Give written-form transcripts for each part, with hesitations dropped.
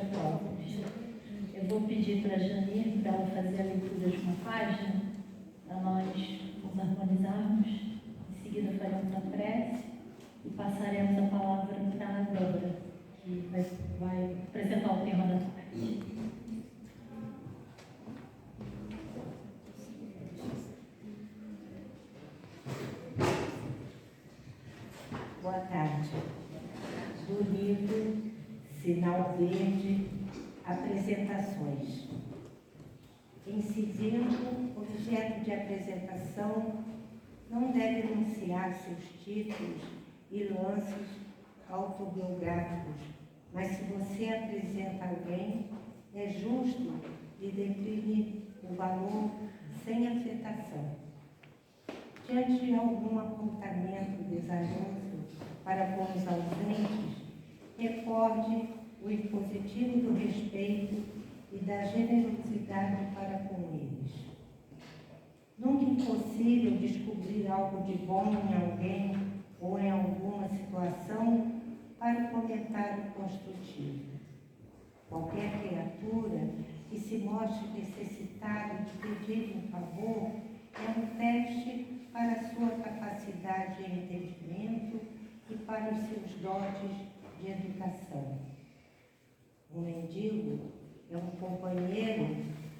apóstolos. Eu vou pedir para a Janir, para ela fazer a leitura de uma página, para nós nos harmonizarmos. Em seguida faremos a prece e passaremos a palavra para a Débora, que vai apresentar o tema da tarde. Boa tarde. Do livro Sinal Verde, Apresentações. Incidindo, objeto de apresentação não deve anunciar seus títulos e lances autobiográficos, mas se você apresenta alguém, é justo lhe definir o valor sem afetação. Diante de algum apontamento desarmoso para com os ausentes, recorde o impositivo do respeito e da generosidade para com eles. Nunca é impossível descobrir algo de bom em alguém ou em alguma situação para o comentário construtivo. Qualquer criatura que se mostre necessitada de pedir um favor é um teste para a sua capacidade de entendimento e para os seus dotes de educação. Um mendigo é um companheiro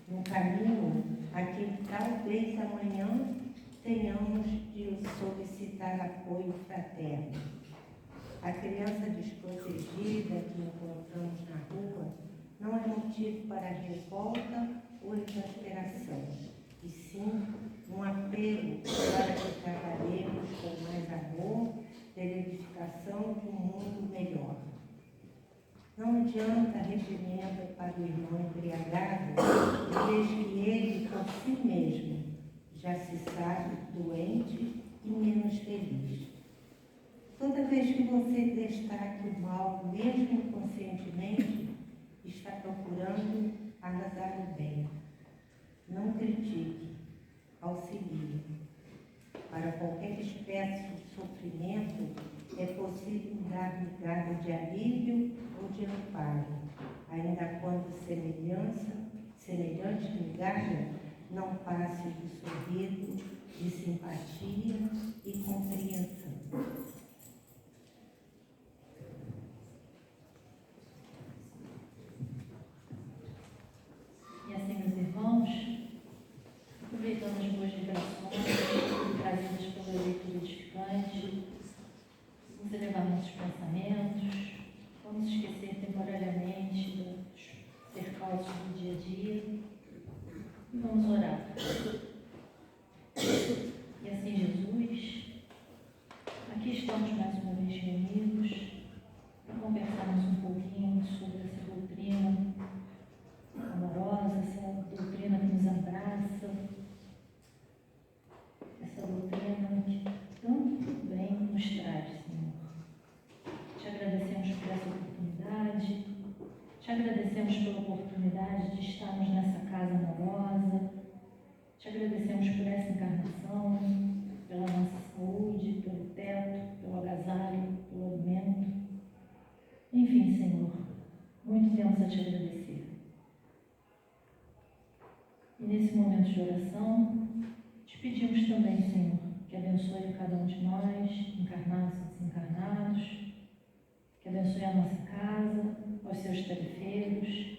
no caminho a quem talvez amanhã tenhamos de solicitar apoio fraterno. A criança desprotegida que encontramos na rua não é motivo para revolta ou exasperação, e sim um apelo para que trabalhemos com mais amor pela edificação de um mundo melhor. Não adianta reprimenda para o irmão embriagado, desde que ele, por si mesmo, já se sabe doente e menos feliz. Toda vez que você destaque o mal, mesmo inconscientemente, está procurando arrasar o bem. Não critique, auxilie. Para qualquer espécie de sofrimento, é possível dar ligada de alívio ou de amparo, ainda quando semelhante migalha não passe do sorriso de simpatia e compreensão. E assim, meus irmãos, aproveitando as boas vibrações trazidas pela leitura edificante, vamos elevar nossos pensamentos, vamos esquecer temporariamente dos percalços do dia a dia e vamos orar. E assim, Jesus, aqui estamos mais uma vez reunidos para conversarmos um pouquinho sobre essa doutrina amorosa, essa doutrina que nos abraça, essa doutrina que tanto bem nos traz, Senhor. Te agradecemos por essa oportunidade, te agradecemos pela oportunidade de estarmos nessa casa amorosa, te agradecemos por essa encarnação, pela nossa saúde, pelo teto, pelo agasalho, pelo alimento. Enfim, Senhor, muito temos a te agradecer. E nesse momento de oração, te pedimos também, Senhor, que abençoe cada um de nós, encarnados e desencarnados, que abençoe a nossa casa, aos seus tarefeiros,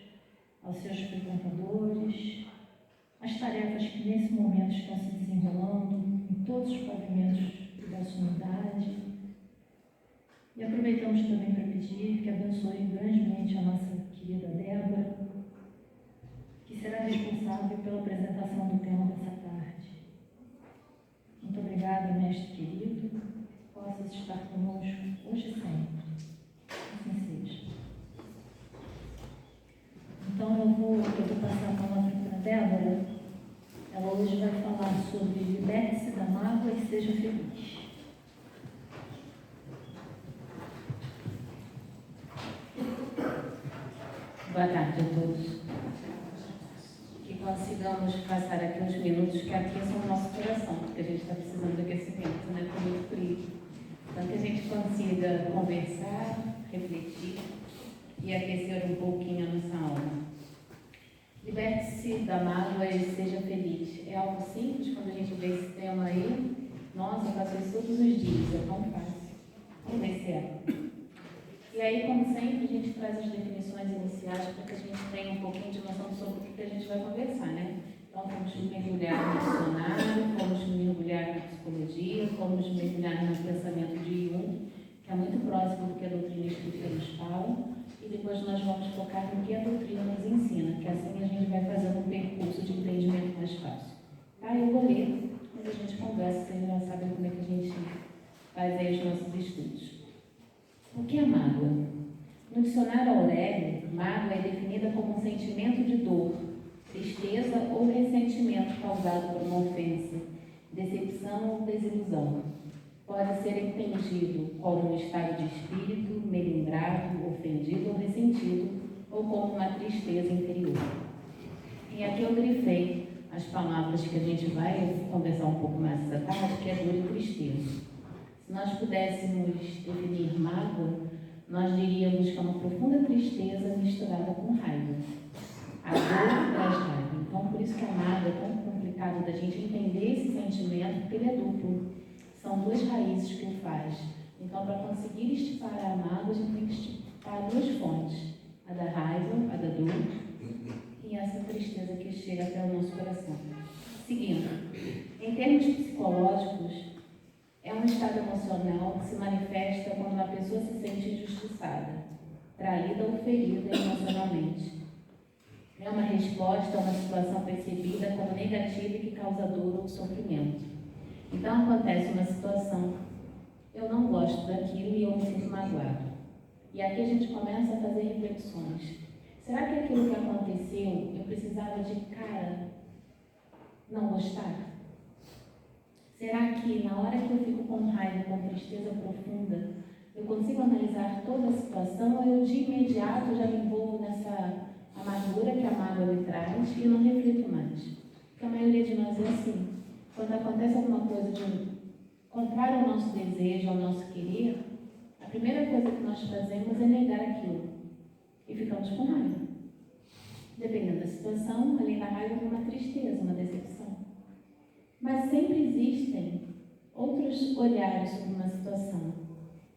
aos seus frequentadores, as tarefas que nesse momento estão se desenrolando em todos os pavimentos da sua unidade. E aproveitamos também para pedir que abençoe grandemente a nossa querida Débora, que será responsável pela apresentação do tema dessa tarde. Muito obrigada, mestre querido, possas estar conosco hoje e sempre. Assim seja. Então eu vou passar a palavra para a Débora. Ela hoje vai falar sobre liberte-se da mágoa e seja feliz. Boa tarde a todos. Que consigamos passar aqui uns minutos que aqueçam o nosso coração, porque a gente está precisando de aquecimento, né? Com muito frio. Então, que a gente consiga conversar, refletir e aquecer um pouquinho a nossa Livre-se da mágoa e seja feliz. É algo simples quando a gente vê esse tema aí. Nossa, eu faço isso todos os dias, é tão fácil. Vamos ver se é. E aí, como sempre, a gente traz as definições iniciais para que a gente tenha um pouquinho de noção sobre o que a gente vai conversar, né? Então, vamos mergulhar no dicionário, vamos mergulhar na psicologia, vamos mergulhar no pensamento de Jung, que é muito próximo do que a doutrina espírita nos fala, e depois nós vamos focar no que a doutrina nos ensina, que assim a gente vai fazendo um percurso de entendimento mais fácil. Tá? Eu vou ler, mas a gente conversa, vocês já sabem como é que a gente faz aí os nossos estudos. O que é mágoa? No dicionário Aurélio, mágoa é definida como um sentimento de dor, tristeza ou ressentimento causado por uma ofensa, decepção ou desilusão. Pode ser entendido como um estado de espírito melindrado, ofendido ou ressentido, ou como uma tristeza interior. E aqui eu grifei as palavras que a gente vai conversar um pouco mais essa tarde, que é dor e tristeza. Se nós pudéssemos definir mágoa, nós diríamos que é uma profunda tristeza misturada com raiva. A dor traz raiva. Então, por isso que a mágoa é tão complicado da gente entender esse sentimento, porque ele é duplo. São duas raízes que o faz. Então, para conseguir estipar a mágoa, a gente tem que estipar duas fontes. A da raiva, a da dor, e essa tristeza que chega até o nosso coração. Seguindo, em termos psicológicos, é um estado emocional que se manifesta quando uma pessoa se sente injustiçada, traída ou ferida emocionalmente. É uma resposta a uma situação percebida como negativa e que causa dor ou sofrimento. Então acontece uma situação, eu não gosto daquilo e eu me sinto magoado. E aqui a gente começa a fazer reflexões. Será que aquilo que aconteceu, eu precisava de cara não gostar? Será que na hora que eu fico com raiva, com tristeza profunda, eu consigo analisar toda a situação ou eu de imediato já me envolvo nessa amargura que a mágoa me traz e não reflito mais? Porque a maioria de nós é assim. Quando acontece alguma coisa de contrário ao nosso desejo, ao nosso querer, a primeira coisa que nós fazemos é negar aquilo. E ficamos com raiva. Dependendo da situação, além da raiva, vem uma tristeza, uma decepção. Mas sempre existem outros olhares sobre uma situação.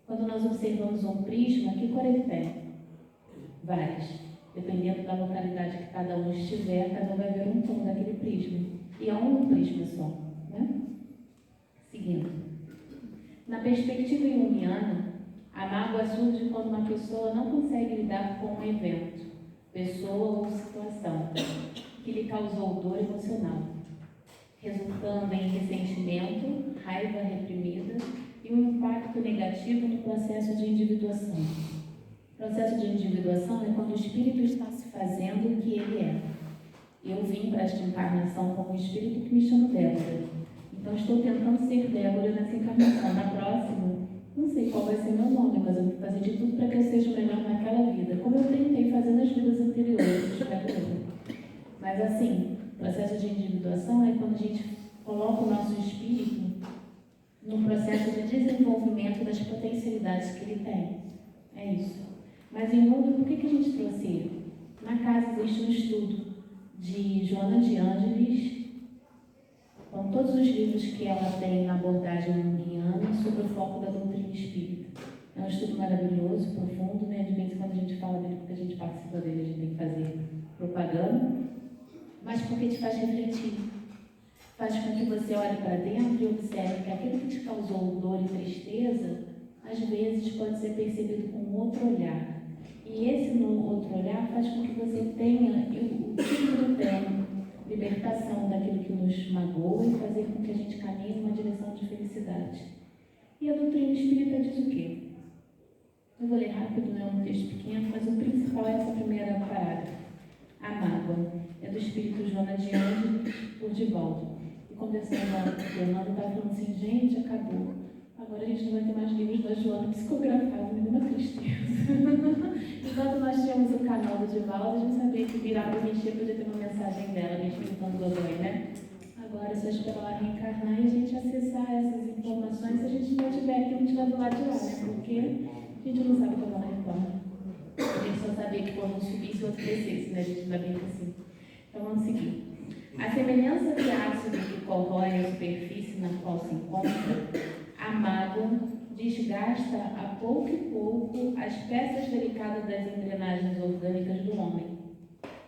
Quando nós observamos um prisma, que cor ele tem? Várias. Dependendo da localidade que cada um estiver, cada um vai ver um tom daquele prisma. E é um prisma só, né? Seguindo. Na perspectiva junguiana, a mágoa surge quando uma pessoa não consegue lidar com um evento, pessoa ou situação que lhe causou dor emocional, resultando em ressentimento, raiva reprimida e um impacto negativo no processo de individuação. O processo de individuação é quando o espírito está se fazendo o que ele é. Eu vim para esta encarnação como um espírito que me chama Débora. Então estou tentando ser Débora nessa encarnação. Na próxima, não sei qual vai ser meu nome, mas eu vou fazer de tudo para que eu seja melhor naquela vida, como eu tentei fazer nas vidas anteriores, espero eu. Mas assim, o processo de individuação é quando a gente coloca o nosso espírito no processo de desenvolvimento das potencialidades que ele tem. É isso. Mas em mundo, por que a gente trouxe ele? Na casa existe um estudo de Joana de Ângeles, com todos os livros que ela tem na abordagem junguiana sobre o foco da doutrina espírita. É um estudo maravilhoso, profundo, né? De vez em quando a gente fala dele, porque a gente participa dele, a gente tem que fazer propaganda, mas porque te faz refletir. Faz com que você olhe para dentro e observe que aquilo que te causou dor e tristeza, às vezes pode ser percebido com outro olhar. E esse outro olhar faz com que você tenha o título do tema, libertação daquilo que nos magoa e fazer com que a gente caminhe numa direção de felicidade. E a doutrina espírita diz o quê? Eu vou ler rápido, não é um texto pequeno, mas o principal é essa primeira parágrafo. A mágoa é do espírito Joana de Ângeles por Divaldo. E conversando lá com o Fernando, estava falando assim, gente, acabou. Agora a gente não vai ter mais livros da Joana psicografados, me deu uma tristeza. Enquanto nós tínhamos o canal do Divaldo, a gente sabia que virava e mexer, podia ter uma mensagem dela, me explicando Godoy, né? Agora, só espero ela reencarnar e a gente acessar essas informações se a gente não tiver aqui, não estiver do lado de lá, né? Porque a gente não sabe quando ela retorna. A gente só sabia que quando um subisse, o outro descesse, né? A gente ainda brinca assim. Então vamos seguir. A semelhança de ácido que corrói a superfície na qual se encontra, a mágoa desgasta a pouco e pouco as peças delicadas das engrenagens orgânicas do homem,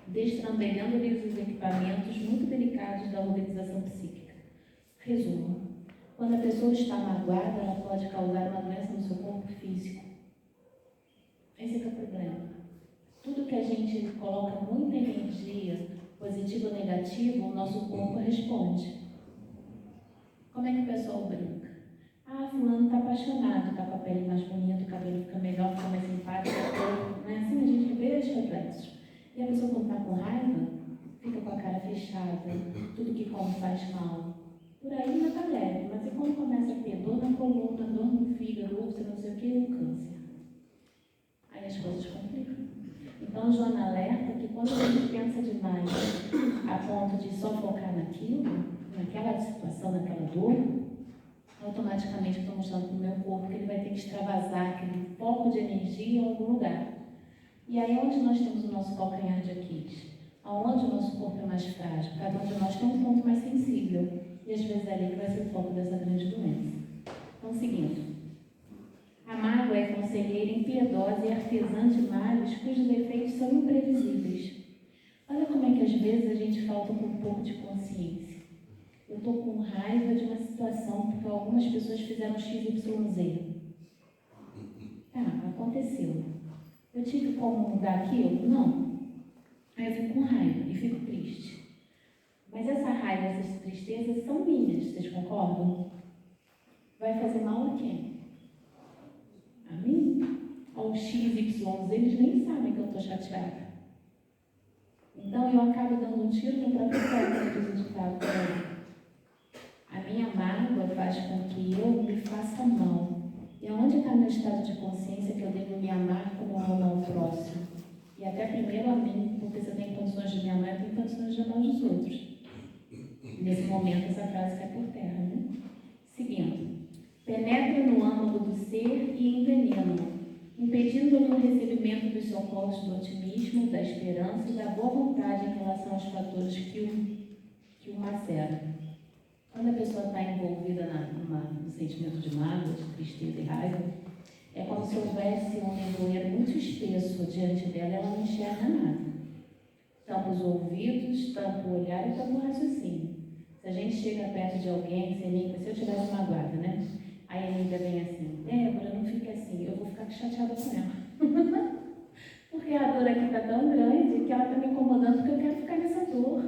destrambelhando-lhes os equipamentos muito delicados da organização psíquica. Resumo: quando a pessoa está magoada, ela pode causar uma doença no seu corpo físico. Esse é que é o problema. Tudo que a gente coloca muita energia, positiva ou negativa, o nosso corpo responde. Como é que o pessoal brinca? Ah, fulano está apaixonado, está com a pele mais bonita, o cabelo fica melhor, fica mais simpático, não é assim? A gente vê os reflexos. E a pessoa, quando está com raiva, fica com a cara fechada, tudo que come faz mal. Por aí ainda está leve, mas e quando começa a ter dor na coluna, dor no fígado, úlcera, não sei o que, o câncer? Aí as coisas complicam. Então, Joana alerta que quando a gente pensa demais a ponto de só focar naquilo, naquela situação, naquela dor, automaticamente eu estou mostrando para o meu corpo que ele vai ter que extravasar aquele foco de energia em algum lugar. E aí onde nós temos o nosso calcanhar de Aquiles? Aonde o nosso corpo é mais frágil? Cada um de nós tem um ponto mais sensível. E às vezes é ali que vai ser o foco dessa grande doença. Então, seguindo. A mágoa é conselheira impiedosa e artesã de males cujos efeitos são imprevisíveis. Olha como é que às vezes a gente falta com um pouco de consciência. Eu estou com raiva de uma situação porque algumas pessoas fizeram XYZ. Tá, aconteceu. Eu tive como mudar aquilo? Não. Aí eu fico com raiva e fico triste. Mas essa raiva, essas tristezas são minhas, vocês concordam? Vai fazer mal a quem? A mim? Ao XYZ, eles nem sabem que eu estou chateada. Então eu acabo dando um tiro no próprio pé, como diz o ditado por aí. A minha mágoa faz com que eu me faça mal. E aonde está meu estado de consciência que eu devo me amar como eu amo ao próximo? E até primeiro a mim, porque se eu tenho condições de me amar, eu tenho condições de amar os outros. Nesse momento, essa frase cai por terra, né? Seguindo. Penetra no âmago do ser e envenena, impedindo-lhe o recebimento dos socorros do otimismo, da esperança e da boa vontade em relação aos fatores que o maceram. Quando a pessoa está envolvida no sentimento de mágoa, de tristeza e raiva, é como se houvesse um nevoeiro muito espesso diante dela e ela não enxerga nada. Tampa os ouvidos, tampa o olhar e tampa o raciocínio. Se a gente chega perto de alguém, se eu tivesse magoada, né? Aí a Emília vem assim, Débora, não fica assim, eu vou ficar chateada com ela. Porque a dor aqui está tão grande que ela está me incomodando porque eu quero ficar nessa dor.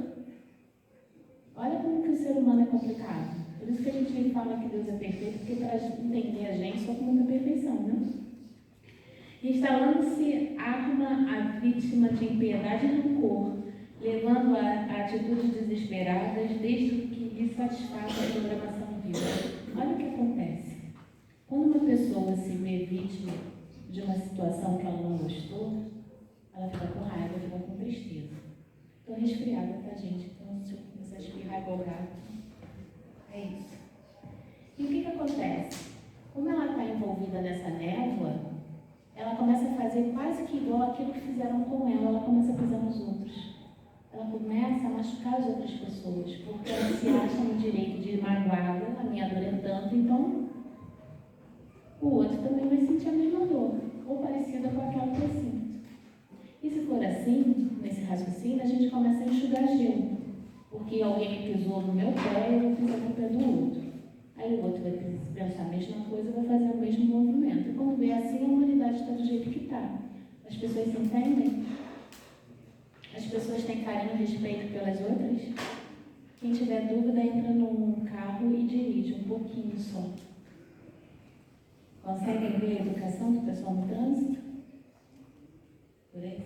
Olha como que o ser humano é complicado. Por isso que a gente fala que Deus é perfeito, porque para entender a gente só com muita perfeição, né? Instalando-se arma a vítima de impiedade e rancor, levando a atitudes desesperadas desde que lhe satisfaça a programação viva. Olha o que acontece. Quando uma pessoa se vê vítima de uma situação que ela não gostou, ela fica com raiva, fica com tristeza. Estou resfriada, tá, gente? Então, se eu começar a espirrar igual gato, é isso. E o que acontece? Como ela está envolvida nessa névoa, ela começa a fazer quase que igual aquilo que fizeram com ela começa a pisar nos outros. Ela começa a machucar as outras pessoas, porque ela se acha no direito de ir magoada, a minha dor é tanto, então o outro também vai sentir a mesma dor, ou parecida com aquela que eu sinto. E se for assim, nesse raciocínio, a gente começa a enxugar gelo, porque alguém me pisou no meu pé e eu vou pisar no pé do outro. Aí o outro vai pensar a mesma coisa e vai fazer o mesmo movimento. E quando vê assim, a humanidade está do jeito que está. As pessoas se entendem? As pessoas têm carinho e respeito pelas outras? Quem tiver dúvida, entra num carro e dirige um pouquinho só. Conseguem ver a educação do pessoal no trânsito? Por aí.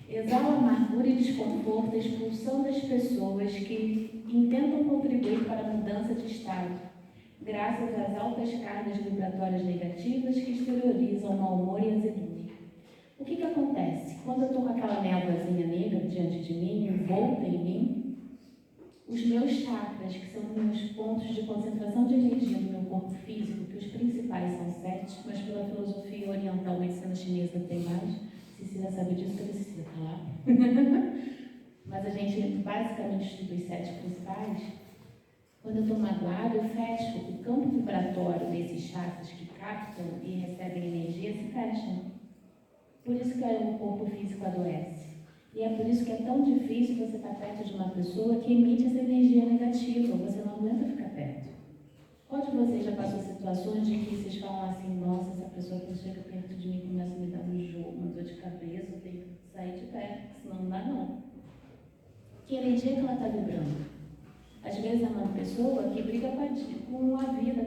Exala amargura e desconforto, expulsando as pessoas que intentam contribuir para a mudança de estado, graças às altas cargas vibratórias negativas que exteriorizam o mau humor e azedume. O que acontece? Quando eu estou com aquela névoazinha negra diante de mim, envolta em mim, os meus chakras, que são meus pontos de concentração de energia do meu corpo físico, que os principais são 7, mas pela filosofia oriental medicina chinesa tem mais, Cecília sabe disso, porque a Cecília está lá. Mas a gente basicamente estuda os 7 principais. Quando eu estou magoada, eu fecho. O campo vibratório desses chakras que captam e recebem energia se fecham. Por isso que o corpo físico adoece. E é por isso que é tão difícil você estar perto de uma pessoa que emite essa energia negativa. Você não aguenta ficar perto. Qual de vocês já passou situações de que vocês falam assim, nossa, essa pessoa que chega perto de mim começa a me dar um jogo, uma dor de cabeça, eu tenho que sair de perto, senão não dá não. Que energia que ela está vibrando? Às vezes é uma pessoa que briga com a vida,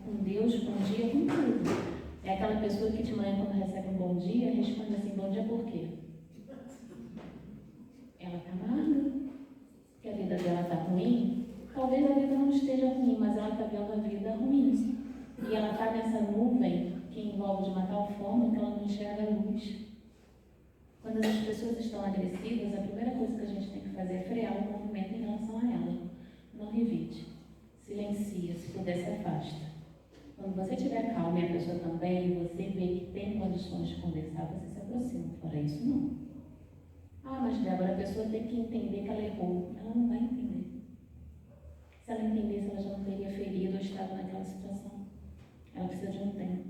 com Deus, com o dia, com tudo. É aquela pessoa que de manhã, quando recebe um bom dia, responde assim, bom dia por quê? Ela está amarga, que a vida dela está ruim. Talvez a vida não esteja ruim, mas ela está vendo a vida ruim. E ela está nessa nuvem que envolve de uma tal forma que ela não enxerga a luz. Quando as pessoas estão agressivas, a primeira coisa que a gente tem que fazer é frear o movimento em relação a ela. Não revide. Silencia, se puder se afasta. Quando você estiver calmo e a pessoa também, e você vê que tem condições de conversar, você se aproxima. Fora isso, não. Ah, mas Débora, a pessoa tem que entender que ela errou. Ela não vai entender. Se ela entendesse, ela já não teria ferido ou estado naquela situação. Ela precisa de um tempo.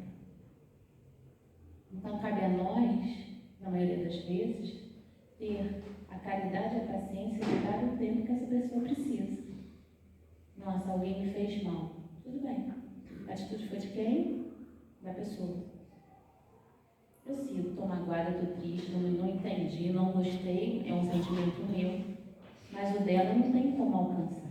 Então, cabe a nós, na maioria das vezes, ter a caridade e a paciência de dar o tempo que essa pessoa precisa. Nossa, alguém me fez mal. Tudo bem. A atitude foi de quem? Da pessoa. Eu sinto, estou magoada, estou triste, não entendi, não gostei, é um sentimento meu. Mas o dela não tem como alcançar.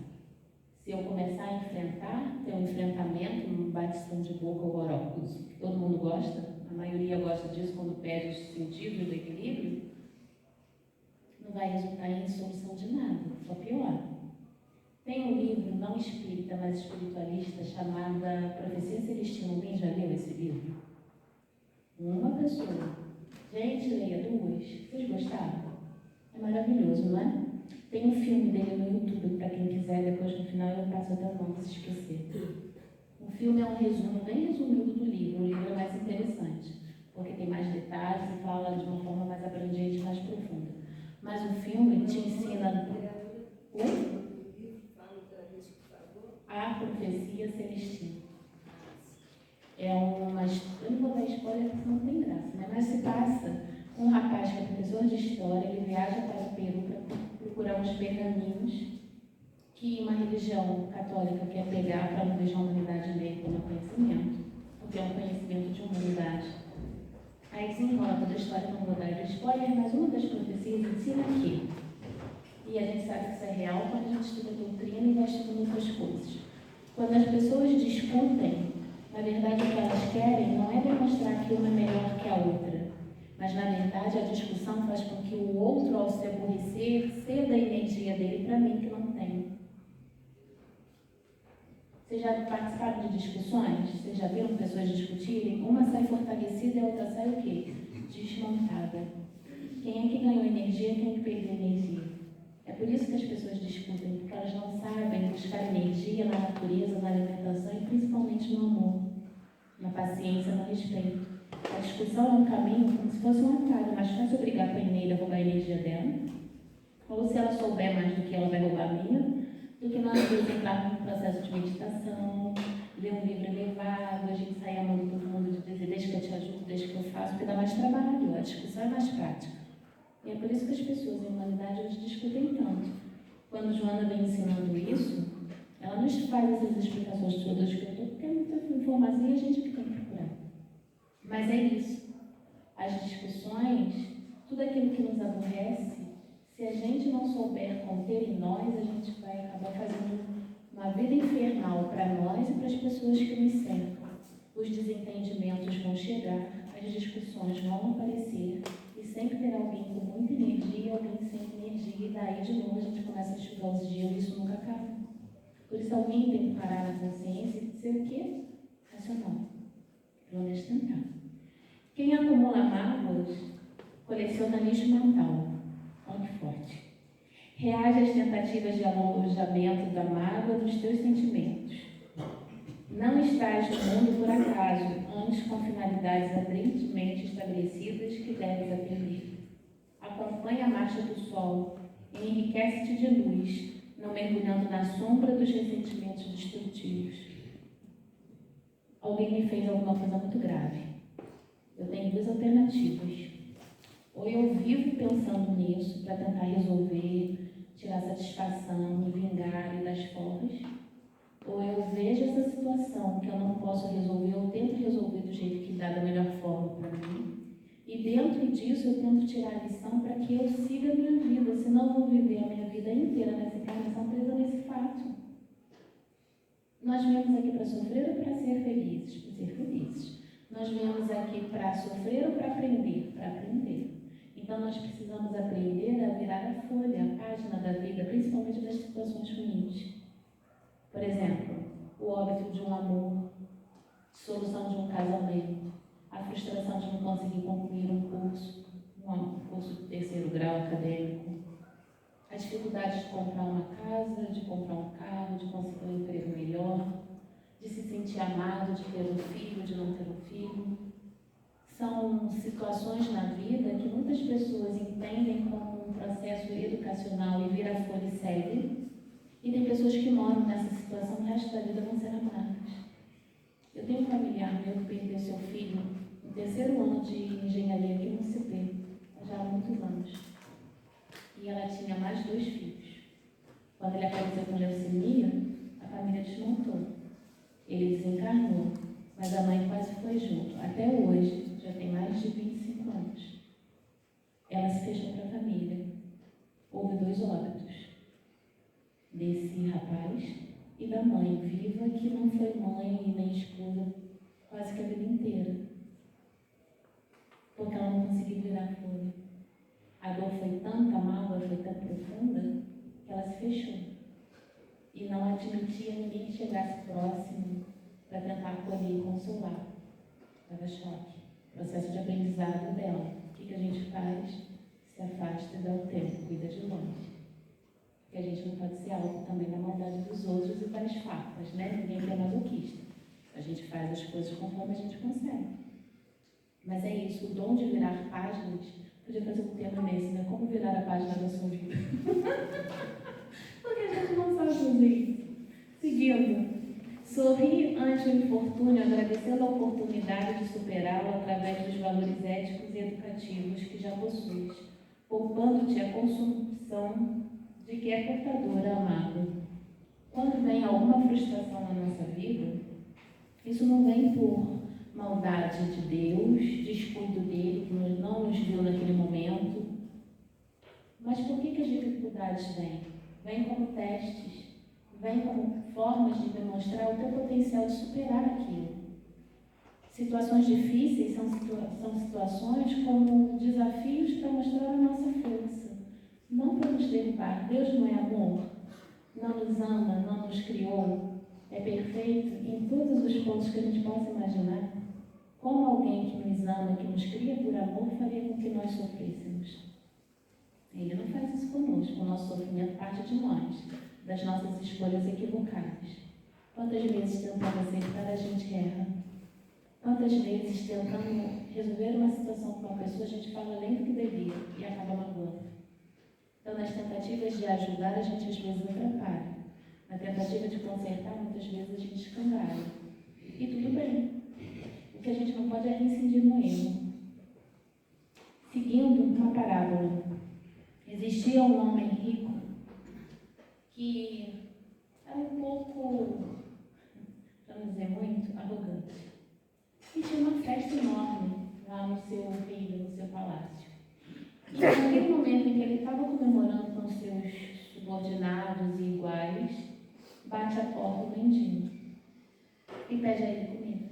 Se eu começar a enfrentar, ter um enfrentamento, um bate-som de boca ou oróculos, que todo mundo gosta, a maioria gosta disso quando perde os sentidos do equilíbrio, não vai resultar em solução de nada, só piora. Tem um livro não espírita, mas espiritualista, chamado Profecia Celestina. Alguém já leu esse livro? Uma pessoa. Gente, leia 2. Vocês gostaram? É maravilhoso, não é? Tem um filme dele no YouTube, para quem quiser, depois no final eu passo até o nome, se esquecer. O filme é um resumo bem resumido do livro. O livro é mais interessante, porque tem mais detalhes e fala de uma forma mais abrangente, mais profunda. Mas o filme te ensina... Oi? A Profecia Celestina. É uma... Eu não vou dar spoiler porque não tem graça, né? Mas se passa com um rapaz que é professor de história, ele viaja para o Peru para procurar uns pergaminhos que uma religião católica quer pegar para não deixar a humanidade nele como conhecimento, porque é um conhecimento de humanidade. Aí desenrola toda a história, não vou dar spoiler, mas uma das profecias ensina aqui. E a gente sabe que isso é real quando a gente estuda doutrina e vai estudando outras coisas. Quando as pessoas discutem, na verdade o que elas querem não é demonstrar que uma é melhor que a outra, mas na verdade a discussão faz com que o outro, ao se aborrecer, ceda a energia dele para mim que não tenho. Vocês já participaram de discussões? Vocês já viram pessoas discutirem? Uma sai fortalecida e a outra sai o quê? Desmontada. Quem é que ganhou energia e quem é que perdeu energia? É por isso que as pessoas discutem, porque elas não sabem buscar energia na natureza, na alimentação e principalmente no amor, na paciência, no respeito. A discussão é um caminho como se fosse um atalho, mas fácil obrigar a Paineira a roubar a energia dela, ou se ela souber mais do que ela vai roubar a minha, do que nós dois entrarmos no processo de meditação, ler um livro elevado, a gente sair amando todo mundo de dizer deixa que eu te ajudo, deixa que eu faço, porque dá mais trabalho, a discussão é mais prática. E é por isso que as pessoas em humanidade elas discutem tanto. Quando Joana vem ensinando isso, ela nos faz essas explicações todas que eu estou, porque é muita informação e a gente que tem que procurar. Mas é isso. As discussões, tudo aquilo que nos aborrece, se a gente não souber conter em nós, a gente vai acabar fazendo uma vida infernal para nós e para as pessoas que nos cercam. Os desentendimentos vão chegar, as discussões vão aparecer e sempre terá alguém com muita energia e alguém sem energia, e daí de novo a gente começa a estudar os dias e isso nunca acaba. Por isso alguém tem que parar na consciência e ser o quê? Racional. Pelo menos tentar. Quem acumula mágoas coleciona lixo mental. Olha que forte. Reage às tentativas de alojamento da mágoa dos teus sentimentos. Não estás no mundo por acaso, antes com finalidades aparentemente estabelecidas que deves atender. acompanha a marcha do sol e enriquece-te de luz, não mergulhando na sombra dos ressentimentos destrutivos. Alguém me fez alguma coisa muito grave. Eu tenho duas alternativas. Ou eu vivo pensando nisso para tentar resolver, tirar satisfação, me vingar e dar esporras, ou eu vejo essa situação que eu não posso resolver, eu tento resolver do jeito que dá da melhor forma para mim, e dentro disso eu tento tirar a lição para que eu siga a minha vida, senão eu vou viver a minha vida inteira nessa encarnação presa nesse fato. Nós viemos aqui para sofrer ou para ser felizes? Para ser felizes. Nós viemos aqui para sofrer ou para aprender? Para aprender. Então nós precisamos aprender a virar a folha, a página da vida, principalmente das situações ruins. Por exemplo, o óbito de um amor, dissolução de um casamento, a frustração de não conseguir concluir um curso de terceiro grau acadêmico, a dificuldade de comprar uma casa, de comprar um carro, de conseguir um emprego melhor, de se sentir amado, de ter um filho, de não ter um filho. São situações na vida que muitas pessoas entendem como um processo educacional e vira a folha e segue. E tem pessoas que moram nessa situação, o resto da vida vão ser amargas. Eu tenho um familiar meu que perdeu seu filho no terceiro ano de engenharia aqui no CP, já há muitos anos. E ela tinha mais 2 filhos. Quando ele apareceu com leucemia, a família desmontou. Ele desencarnou, mas a mãe quase foi junto. Até hoje, já tem mais de 25 anos. Ela se fechou para a família. Houve 2 óbitos. Desse rapaz e da mãe viva, que não foi mãe e nem esposa quase que a vida inteira, porque ela não conseguiu virar a folha. A dor foi tanta, a mágoa foi tão profunda que ela se fechou e não admitia ninguém que chegasse próximo para tentar acolher e consolar. Estava choque. Processo de aprendizado dela. O que a gente faz? Se afasta e dá o tempo, cuida de longe. Porque a gente não pode ser alvo também da maldade dos outros e das farpas, né? Ninguém é masoquista. A gente faz as coisas conforme a gente consegue. Mas é isso, o dom de virar páginas, podia fazer um tema nesse, né? Como virar a página da sua vida. Porque a gente não sabe fazer isso. Seguindo. Sorri ante o infortúnio, agradecendo a oportunidade de superá-lo através dos valores éticos e educativos que já possuis, poupando-te a consumpção de que é portadora, amado. Quando vem alguma frustração na nossa vida, isso não vem por maldade de Deus, descuido dele, que não nos viu naquele momento. Mas por que as dificuldades vêm? Vêm como testes, vêm como formas de demonstrar o teu potencial de superar aquilo. Situações difíceis são situações como desafios para mostrar a nossa força. Não para nos derrubar. Deus não é amor, não nos ama, não nos criou, é perfeito em todos os pontos que a gente possa imaginar. Como alguém que nos ama, que nos cria por amor, faria com que nós sofrêssemos? Ele não faz isso conosco, o nosso sofrimento parte de nós, das nossas escolhas equivocadas. Quantas vezes tentando acertar a gente erra? Quantas vezes tentando resolver uma situação com uma pessoa a gente fala além do que devia e acaba magoando? Então, nas tentativas de ajudar, a gente às vezes atrapalha. Na tentativa de consertar, muitas vezes a gente escangalha. E tudo bem. O que a gente não pode é reincidir no erro. Seguindo uma parábola. Existia um homem rico que era um pouco, para não dizer muito, arrogante. E tinha uma festa enorme lá no seu reino, no seu palácio. E naquele momento em que ele estava comemorando com seus subordinados e iguais, bate a porta do mendigo e pede a ele comida.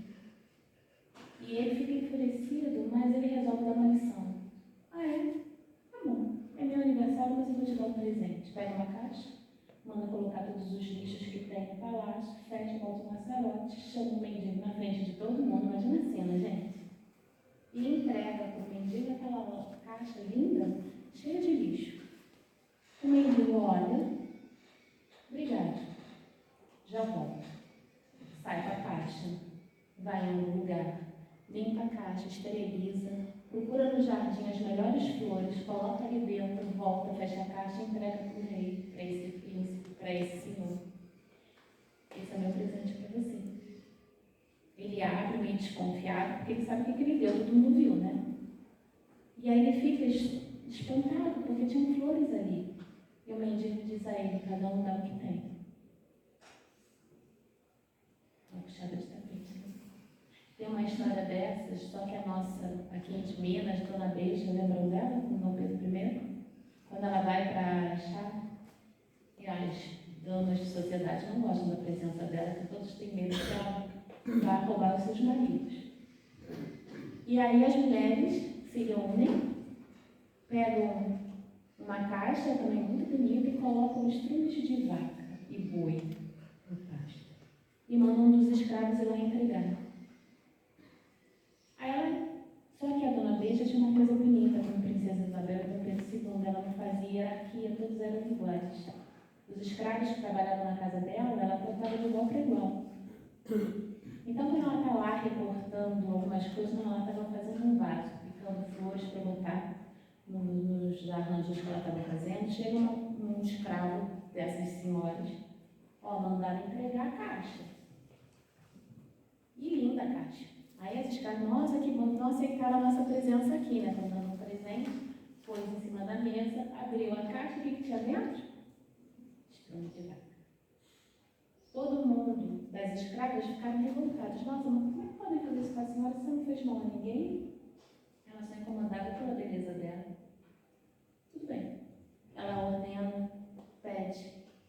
E ele fica enfurecido, mas ele resolve dar uma lição. Ah, é? Tá bom. É meu aniversário, mas eu vou te dar um presente. Pega uma caixa, manda colocar todos os lixos que tem no palácio, fecha, bota um maçarote, chama o mendigo na frente de todo mundo. Imagina a cena, gente. E entrega para o mendigo aquela caixa linda, cheia de lixo. O mendigo olha, obrigado, já volto. Sai para a caixa, vai em algum lugar, limpa a caixa, esteriliza, procura no jardim as melhores flores flores, coloca ali dentro, volta, fecha a caixa e entrega para o rei, para esse príncipe, para esse senhor. Esse é meu presente para você. Ele abre meio desconfiado, porque ele sabe o que ele deu, todo mundo viu, né? E aí ele fica espantado, porque tinham flores ali. E o mendigo diz a ele, cada um dá o que tem. Uma puxada de tapete, né? Tem uma história dessas, só que a nossa, aqui em Minas, Dona Beija, lembram dela, com Dom Pedro I? Quando ela vai para Araxá, e as damas de sociedade não gostam da presença dela, porque todos têm medo que ela vá roubar os seus maridos. E aí as mulheres se reúnem, pegam uma caixa também muito bonita e colocam estrumes de vaca e boi no pasto. E mandam um dos escravos ir lá entregar. Aí ela, só que a Dona Beija tinha uma coisa bonita como Princesa Isabel e Dom Pedro II, ela não fazia hierarquia, todos eram iguais. Os escravos que trabalhavam na casa dela, ela tratava de igual para igual. Então, quando ela está lá recortando algumas coisas, não, ela estava fazendo um vaso, picando flores para botar nos arranjos que ela estava fazendo. Chega um escravo dessas senhoras, mandaram entregar a caixa. E linda a caixa. Aí as escravas, nossa, que bom, não aceitaram a nossa presença aqui, né? Estão dando um presente, pôs em cima da mesa, abriu a caixa, o que tinha dentro? Estrume de vaca. Todo mundo das escravas ficaram revoltados. Nossa, mas como é que podem fazer isso com a senhora se não fez mal a ninguém? Ela só é incomodada pela beleza dela. Tudo bem. Ela ordena, pede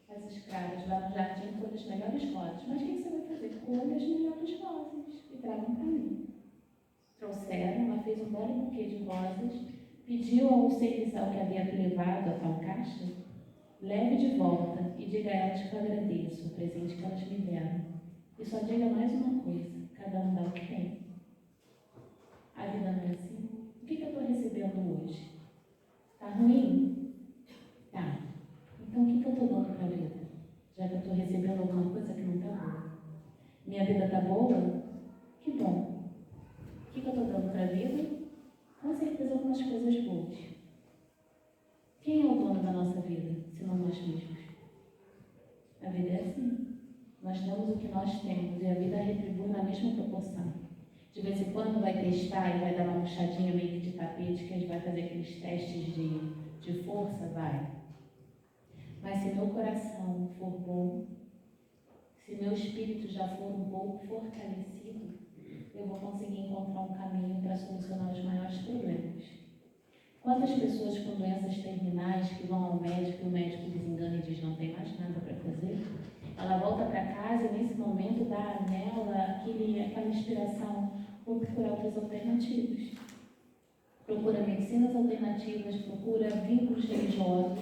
às escravas lá no jardim colher as melhores rosas. Mas o que você vai fazer? Colher as melhores rosas e tragam para mim. Trouxeram, ela fez um belo buquê de rosas, pediu ao serviçal que havia levado a tal caixa, leve de volta e diga a elas que eu agradeço o presente que elas me deram. E só diga mais uma coisa, cada um dá o que tem. A vida não é assim? O que eu estou recebendo hoje? Está ruim? Tá. Então o que eu estou dando para a vida? Já que eu estou recebendo alguma coisa que não está boa. Minha vida está boa? Que bom. O que eu estou dando para a vida? Com certeza algumas coisas boas. Quem é o dono da nossa vida, se não nós mesmos? A vida é assim. Nós damos o que nós temos e a vida retribui na mesma proporção. De vez em quando vai testar e vai dar uma puxadinha meio que de tapete, que a gente vai fazer aqueles testes de força, vai. Mas se meu coração for bom, se meu espírito já for um pouco fortalecido, eu vou conseguir encontrar um caminho para solucionar os maiores problemas. Quantas pessoas com doenças terminais que vão ao médico e o médico desengana e diz não tem mais nada para fazer? Ela volta para casa e nesse momento dá nela aquela inspiração por procurar outras alternativas. Procura medicinas alternativas, procura vínculos religiosos,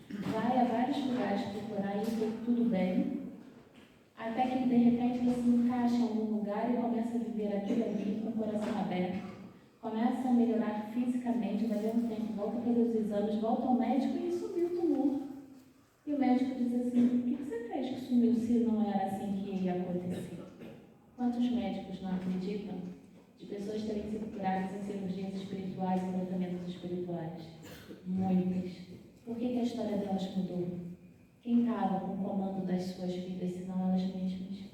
vai a vários lugares procurar e tudo bem, até que de repente você se encaixa em algum lugar e começa a viver aquilo ali com o coração aberto. Começa a melhorar fisicamente, vai ver um tempo, volta a fazer os exames, volta ao médico e sumiu o tumor. E o médico diz assim, o que você fez que sumiu se não era assim que ia acontecer? Quantos médicos não acreditam de pessoas terem sido curadas em cirurgias espirituais e tratamentos espirituais? Muitas. Por que a história delas mudou? Quem estava com o comando das suas vidas, senão elas mesmas?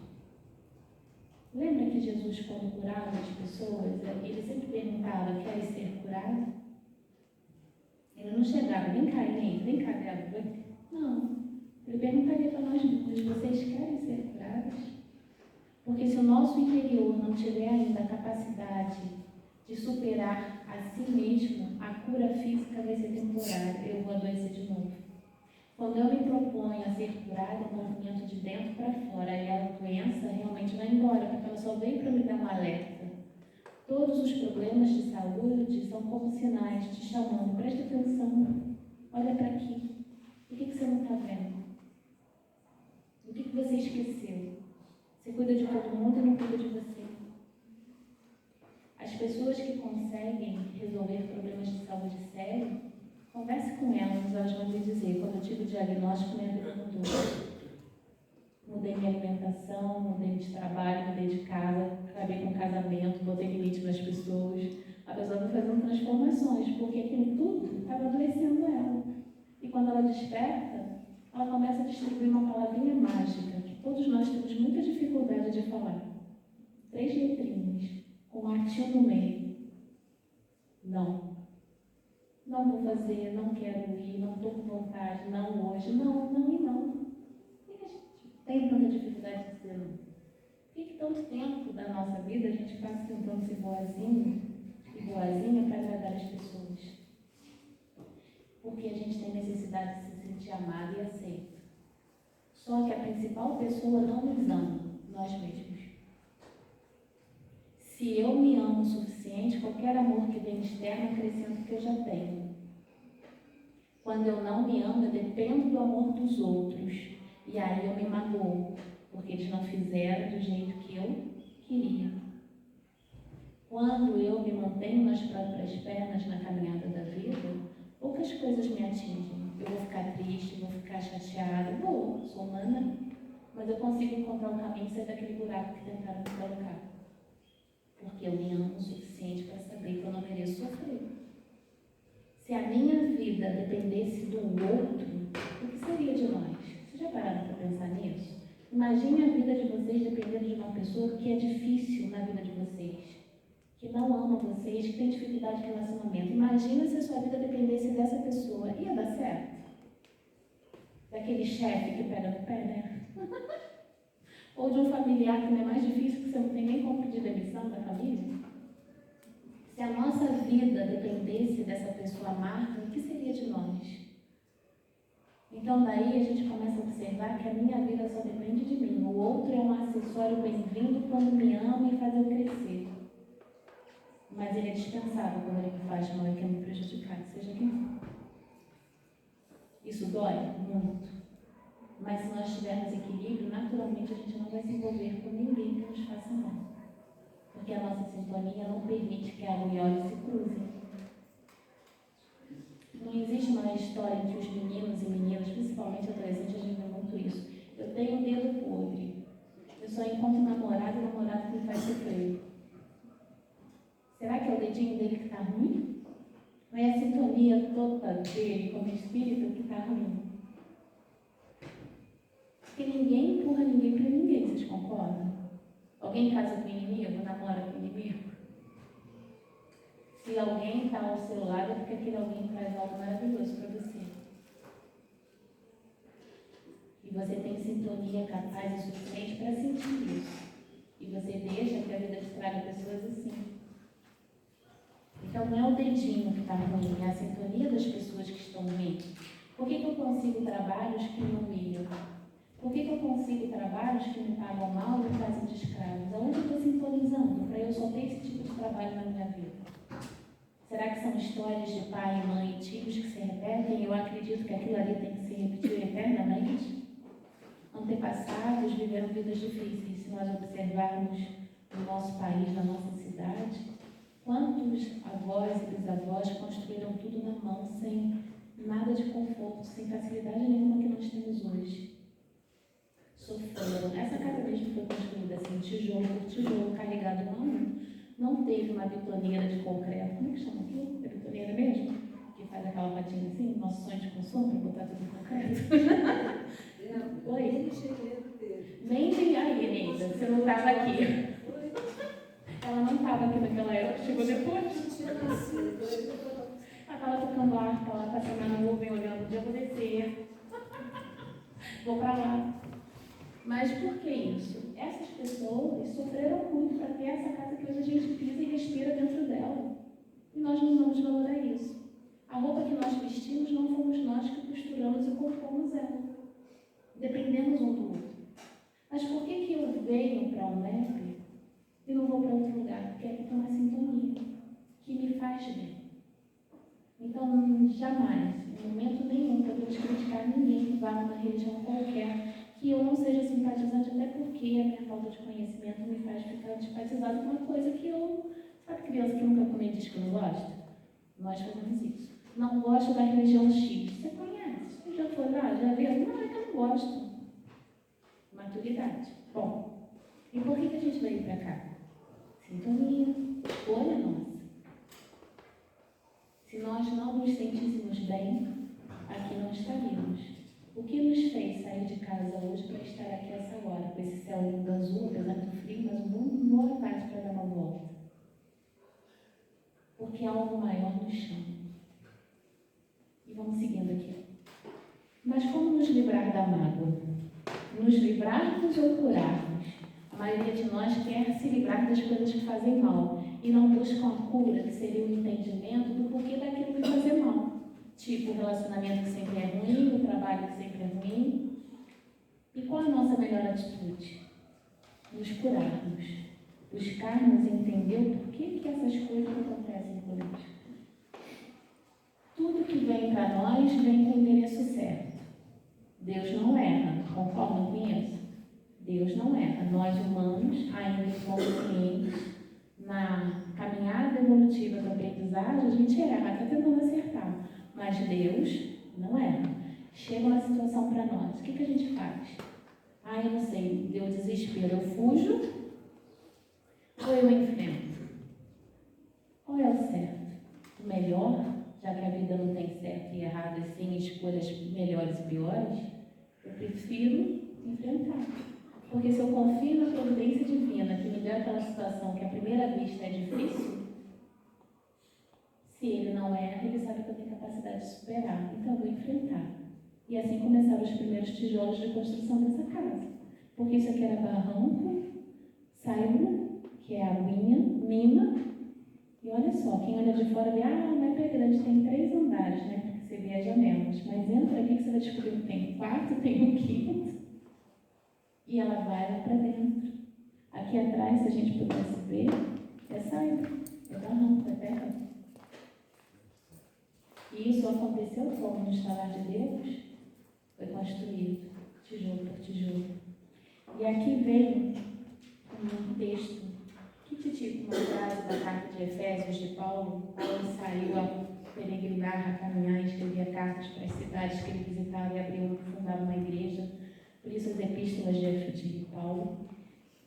Lembra que Jesus, quando curava as pessoas, ele sempre perguntava, queres ser curado? Ele não chegava, vem cá, Inês, vem cá, Débora. Não. Ele perguntaria para nós duas, vocês querem ser curadas? Porque se o nosso interior não tiver ainda a capacidade de superar a si mesmo, a cura física vai ser temporária, eu vou adoecer de novo. Quando eu me proponho a ser curada, é um movimento de dentro para fora, e a doença realmente vai embora, porque ela só veio para me dar um alerta. Todos os problemas de saúde são como sinais te chamando, presta atenção, olha para aqui. O que você não está vendo? O que você esqueceu? Você cuida de todo mundo e não cuida de você. As pessoas que conseguem resolver problemas de saúde sério, converse com elas, elas vão lhe dizer, quando eu tive o diagnóstico, minha vida mudou. Mudei minha alimentação, mudei de trabalho, mudei de casa, acabei com o casamento, botei limite nas pessoas. A pessoa vai fazendo transformações, porque aquilo tudo estava desperta, ela começa a distribuir uma palavrinha mágica, que todos nós temos muita dificuldade de falar. 3 letrinhas, com um artigo no meio. Não. Não vou fazer, não quero ir, não estou com vontade, não hoje, não, não e não. Por que a gente tem tanta dificuldade de dizer não? Por que tanto tempo da nossa vida a gente passa tentando ser boazinha e boazinha para agradar as pessoas? Porque a gente tem necessidade de se sentir amado e aceito. Só que a principal pessoa não nos ama, nós mesmos. Se eu me amo o suficiente, qualquer amor que vem externo acrescenta o que eu já tenho. Quando eu não me amo, eu dependo do amor dos outros. E aí eu me magoo, porque eles não fizeram do jeito que eu queria. Quando eu me mantenho nas próprias pernas na caminhada da vida, poucas coisas me atingem. Eu vou ficar triste, vou ficar chateada, sou humana, mas eu consigo encontrar um caminho e sair daquele buraco que tentaram me colocar. Porque eu me amo o suficiente para saber que eu não mereço sofrer. Se a minha vida dependesse do outro, o que seria de nós? Vocês já pararam para pensar nisso? Imagine a vida de vocês dependendo de uma pessoa que é difícil na vida de vocês, que não ama vocês, que tem dificuldade de relacionamento. Imagina se a sua vida dependesse dessa pessoa. Ia dar certo? Daquele chefe que pega no pé, né? Ou de um familiar que não é mais difícil, que você não tem nem como pedir demissão da família? Se a nossa vida dependesse dessa pessoa amarga, o que seria de nós? Então daí a gente começa a observar que a minha vida só depende de mim. O outro é um acessório bem-vindo quando me ama e faz eu crescer. Mas ele é dispensável quando ele me faz mal e quer me prejudicar, seja quem for. Isso dói? Muito. Mas se nós tivermos equilíbrio, naturalmente a gente não vai se envolver com ninguém que nos faça mal. Porque a nossa sintonia não permite que água e óleo se cruzem. Não existe uma história entre os meninos e meninas, principalmente adolescentes, a gente vê muito isso. Eu tenho um dedo podre. Eu só encontro namorado e namorado que me faz sofrer. Será que é o dedinho dele que está ruim? Ou é a sintonia toda dele como espírito que está ruim? Porque ninguém empurra ninguém para ninguém, vocês concordam? Alguém casa com inimigo, namora com inimigo? Se alguém está ao seu lado, é porque aquele alguém traz algo maravilhoso para você. E você tem sintonia capaz o suficiente para sentir isso. E você deixa que a vida te traga pessoas assim. Então não é o dedinho que está ruim, é a sintonia das pessoas que estão ruins. Por que eu consigo trabalhos que me humilham? Por que eu consigo trabalhos que me pagam mal e me fazem de escravos? Aonde eu estou sintonizando para eu só ter esse tipo de trabalho na minha vida? Será que são histórias de pai, mãe e tios que se repetem? Eu acredito que aquilo ali tem que se repetir eternamente. Antepassados viveram vidas difíceis. Se nós observarmos no nosso país, na nossa cidade, quantos avós e bisavós construíram tudo na mão, sem nada de conforto, sem facilidade nenhuma que nós temos hoje? Sofreram. Essa casa mesmo foi construída assim, tijolo por tijolo, carregado no mão. Não teve uma bitoneira de concreto. Como é que chama aquilo? É bitoneira mesmo? Que faz aquela patinha assim, nosso sonho de consumo, para botar tudo em concreto. Oi? Nem tinha aí, Neida. Você não estava aqui. Ela não estava aqui naquela época, chegou depois. Ela estava tocando harpa lá, passando na nuvem, olhando, onde eu vou descer. Vou para lá. Mas por que isso? Essas pessoas sofreram muito para ter essa casa que hoje a gente pisa e respira dentro dela. E nós não vamos valorar isso. A roupa que nós vestimos não fomos nós que costuramos e compramos ela. Dependemos um do outro. Mas por que eu venho para um MEP e não vou para outro lugar? Porque aqui tem uma sintonia que me faz bem. Então, jamais, em momento nenhum, podemos criticar ninguém que vá a uma religião qualquer, que eu não seja simpatizante, até porque a minha falta de conhecimento me faz ficar simpatizado com uma coisa que eu... Sabe criança que nunca comeu diz que não gosta? Nós fazemos isso. Não gosto da religião X. Você conhece? Você já foi lá? Já viu? Não, é que eu não gosto. Maturidade. Bom, e por que a gente veio para cá? Sintonia, escolha nossa. Se nós não nos sentíssemos bem, aqui não estaríamos. O que nos fez sair de casa hoje para estar aqui essa hora, com esse céu lindo azul, apesar do frio, mas o mundo não é tarde para dar uma volta? Porque há algo maior no chão. E vamos seguindo aqui. Mas como nos livrar da mágoa? Nos livrarmos ou curarmos? A maioria de nós quer se livrar das coisas que fazem mal e não buscam a cura, que seria o entendimento do porquê daquilo que fazer mal. Tipo, o relacionamento que sempre é ruim, o trabalho que sempre é ruim. E qual a nossa melhor atitude? Nos curarmos. Buscarmos entender o porquê que essas coisas acontecem conosco. Tudo que vem para nós vem com o endereço certo. Deus não erra, concordam com isso? Deus não erra. Nós humanos, ainda inconscientes, na caminhada evolutiva da aprendizagem, a gente erra, está tentando acertar. Mas Deus não erra. Chega uma situação para nós, o que a gente faz? Eu não sei, deu desespero, eu fujo ou eu enfrento? Qual é o certo? O melhor, já que a vida não tem certo e errado, assim, escolhas melhores e piores, eu prefiro enfrentar. Porque se eu confio na providência divina, que me deu aquela situação que à primeira vista é difícil, se ele não erra, ele sabe que eu tenho capacidade de superar. Então eu vou enfrentar. E assim começaram os primeiros tijolos de construção dessa casa. Porque isso aqui era barranco, saímos, que é aguinha, mina. E olha só, quem olha de fora vê, o mapa é grande, tem 3 andares, né? Porque você vê as janelas. Mas entra aqui que você vai descobrir que tem 4, tem um quinto. E ela vai lá para dentro. Aqui atrás, se a gente pudesse ver, é saída, é barranco, é terra. E isso aconteceu como no estalar de Deus? Foi construído, tijolo por tijolo. E aqui veio um texto, que tipo uma frase da carta de Efésios de Paulo. Paulo saiu a peregrinar, a caminhar, escrevia cartas para as cidades que ele visitava e abriu, fundava uma igreja. Por isso as epístolas de Paulo.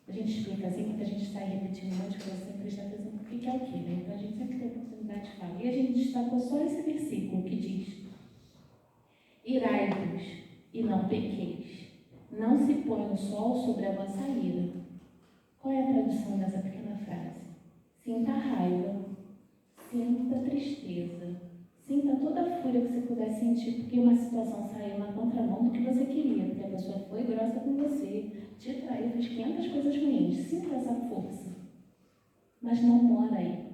A gente explica assim, porque a gente sai repetindo um monte de coisa sem prestar atenção no que é o quê, né? Então a gente sempre tem oportunidade de falar. E a gente destacou só esse versículo que diz: irai-vos e não pequeis. Não se põe o sol sobre a vossa ira. Qual é a tradução dessa pequena frase? Sinta a raiva, sinta a tristeza, sinta toda a fúria que você puder sentir, porque uma situação saiu na contramão do que você queria, porque a pessoa foi grossa com você, te traiu, fez 500 coisas ruins. Sinta essa força, mas não mora aí.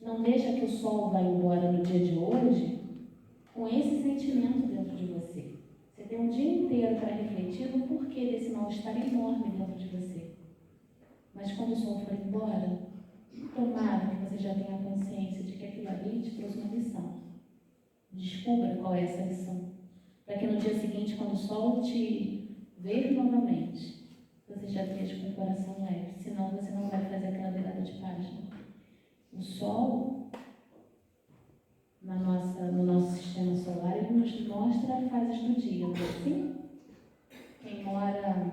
Não deixa que o sol vá embora no dia de hoje com esse sentimento dentro de você. Você tem um dia inteiro para refletir no porquê desse mal-estar enorme dentro de você. Mas quando o sol for embora, tomara que você já tenha consciência de que aquilo ali te trouxe uma lição. Descubra qual é essa lição. Para que no dia seguinte, quando o sol te ver novamente, você já esteja com o coração leve. Senão você não vai fazer aquela virada de página. O sol, no nosso sistema solar, ele nos mostra fases do dia, não é assim? Quem mora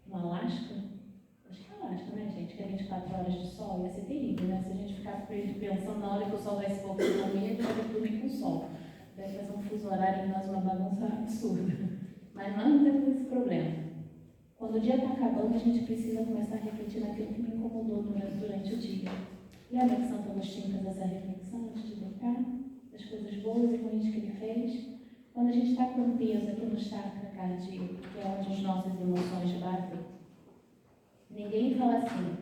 no Alasca, acho que é Alasca, né, gente? Que é 24 horas de sol, ia ser terrível, né? Se a gente ficar pensando na hora que o sol vai se pôr para dormir, a gente vai dormir com o sol. Deve fazer um fuso horário em nós, uma bagunça absurda. Mas nós não temos esse problema. Quando o dia está acabando, a gente precisa começar a refletir naquilo que me incomodou durante o dia. Lembra que Santo Agostinho fez essa reflexão antes de deitar? Das coisas boas e ruins que ele fez? Quando a gente está com peso aqui no chakra cardíaco, que é onde as nossas emoções batem, ninguém fala assim.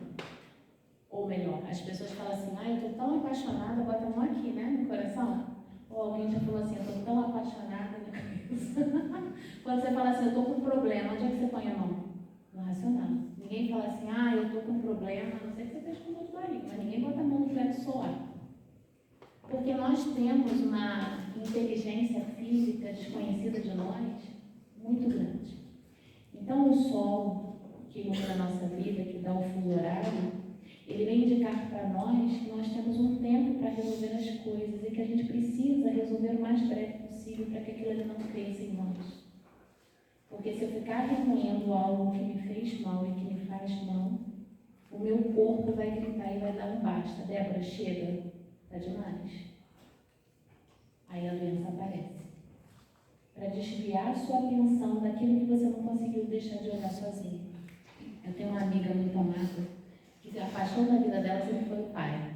Ou melhor, as pessoas falam assim, eu estou tão apaixonada, bota a mão aqui, né, no coração. Ou alguém já falou assim, eu estou tão apaixonada na cabeça. Quando você fala assim, eu estou com um problema, onde é que você põe a mão? No racional. Ninguém fala assim, eu estou com um problema, a não sei que você esteja com dor de barriga, mas ninguém bota a mão no plexo solar. Porque nós temos uma inteligência física desconhecida de nós muito grande. Então o sol que ilumina a nossa vida, que dá o fuso horário, ele vem indicar para nós que nós temos um tempo para resolver as coisas e que a gente precisa resolver o mais breve possível para que aquilo ali não cresça em nós. Porque se eu ficar remoendo algo que me fez mal e que me faz mal, o meu corpo vai gritar e vai dar um basta. Débora, chega, tá demais. Aí ela para desviar a sua atenção daquilo que você não conseguiu deixar de olhar sozinho. Eu tenho uma amiga muito amada que a paixão da vida dela sempre foi o pai.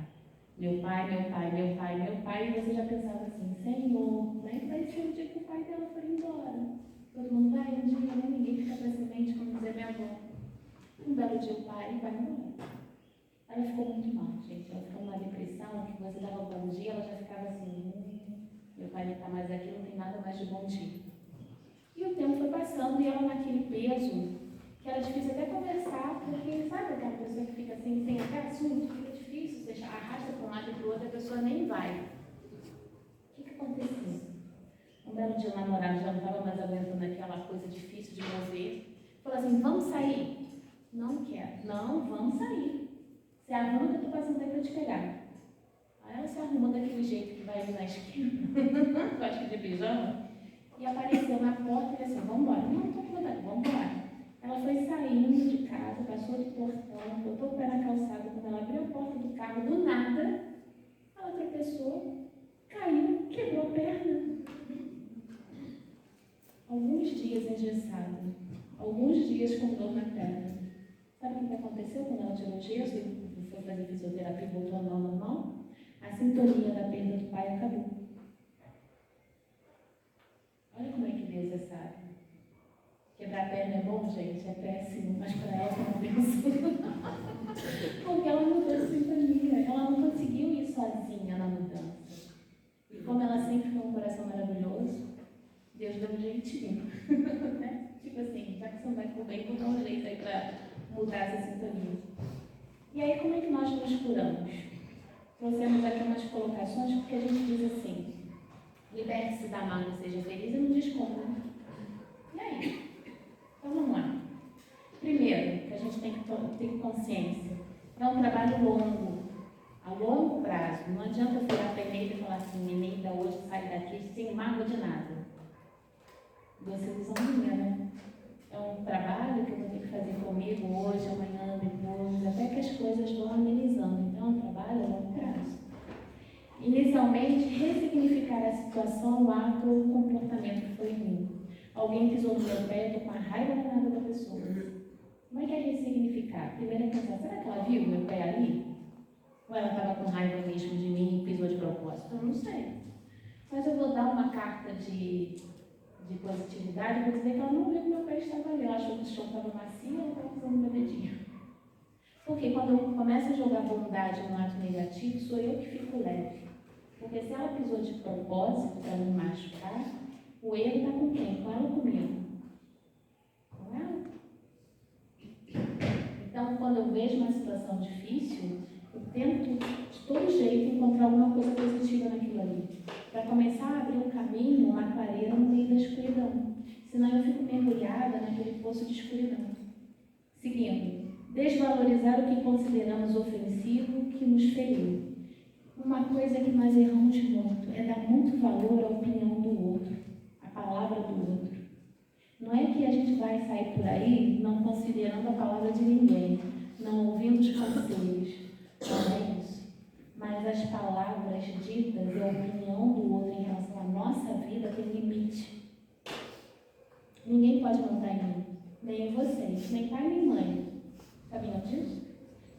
Meu pai, meu pai, meu pai, meu pai, e você já pensava assim, Senhor, como é que vai ser o dia que o pai dela for embora? Todo mundo vai, um dia, né? Ninguém fica para semente, como dizia minha avó. Um belo dia o pai vai embora. Ela ficou muito mal, gente. Ela ficou numa depressão, que você dava bom dia, ela já ficava assim, meu pai não está mais aqui, não tem nada mais de bom dia. E o tempo foi passando e ela naquele peso, que era difícil até conversar, porque sabe aquela pessoa que fica assim, sem até assunto, fica difícil, você arrasta para um lado e para o outro, a pessoa nem vai. O que aconteceu? Um belo dia o namorado já não estava mais aguentando aquela coisa difícil de mover. Falou assim, vamos sair? Não quero. Não, vamos sair. Você arruma que eu estou passando aí para te pegar. Aí ela se arrumou daquele jeito que vai ali na esquina, eu acho que de pijama, e apareceu na porta e disse assim, vamos embora. Não, estou incomodada, vamos embora. Ela foi saindo de casa, passou do portão, botou o pé na calçada. Quando ela abriu a porta do carro, do nada, ela tropeçou, caiu, quebrou a perna. Alguns dias engessada, alguns dias com dor na perna. Sabe o que aconteceu quando ela tirou o gesso e foi fazer fisioterapia e voltou a andar normal? A sintonia da perda do pai acabou. Olha como é que Deus é sábio. Quebrar a perna é bom, gente? É péssimo, mas para ela foi uma bênção. Porque ela mudou de sintonia. Ela não conseguiu ir sozinha na mudança. E como ela sempre foi um coração maravilhoso, Deus deu um jeitinho. Né? Tipo assim, já que você não vai por bem, vou dar um jeito aí para mudar essa sintonia. E aí, como é que nós nos curamos? Trouxemos aqui umas colocações, porque a gente diz assim, liberte-se da mágoa, seja feliz e não diz como. E aí? Então vamos lá. Primeiro, que a gente tem que ter consciência, é um trabalho longo, a longo prazo. Não adianta eu virar para a Eneida e falar assim, Eneida, hoje sai daqui sem mágoa de nada. Você usa minha, né? É um trabalho que eu vou ter que fazer comigo hoje, amanhã, depois, até que as coisas vão amenizando. Então, é um trabalho a longo prazo. Inicialmente, ressignificar a situação, o ato ou o comportamento que foi ruim. Alguém pisou no meu pé, eu estou com a raiva danada da pessoa. Como é que é ressignificar? Primeiro é pensar, será que ela viu o meu pé ali? Ou ela estava com raiva mesmo de mim e pisou de propósito? Eu não sei. Mas eu vou dar uma carta de positividade, vou dizer que ela não viu que meu pé estava ali. Ela achou que o chão estava macio e ela estava usando meu dedinho. Porque quando eu começo a jogar bondade no ato negativo, sou eu que fico leve. Porque se ela pisou de propósito para me machucar, o erro está com quem? Com ela ou comigo? Com ela. Então, quando eu vejo uma situação difícil, eu tento de todo jeito encontrar alguma coisa positiva naquilo ali. Para começar a abrir um caminho, uma clareira no meio da escuridão. Senão eu fico mergulhada naquele poço de escuridão. Seguindo, desvalorizar o que consideramos ofensivo que nos feriu. Uma coisa que nós erramos muito é dar muito valor à opinião do outro, à palavra do outro. Não é que a gente vai sair por aí não considerando a palavra de ninguém, não ouvindo os conselhos. Não é isso. Mas as palavras ditas e a opinião do outro em relação à nossa vida tem limite. Ninguém pode mandar em mim, nem em vocês, nem pai nem mãe. Sabiam disso?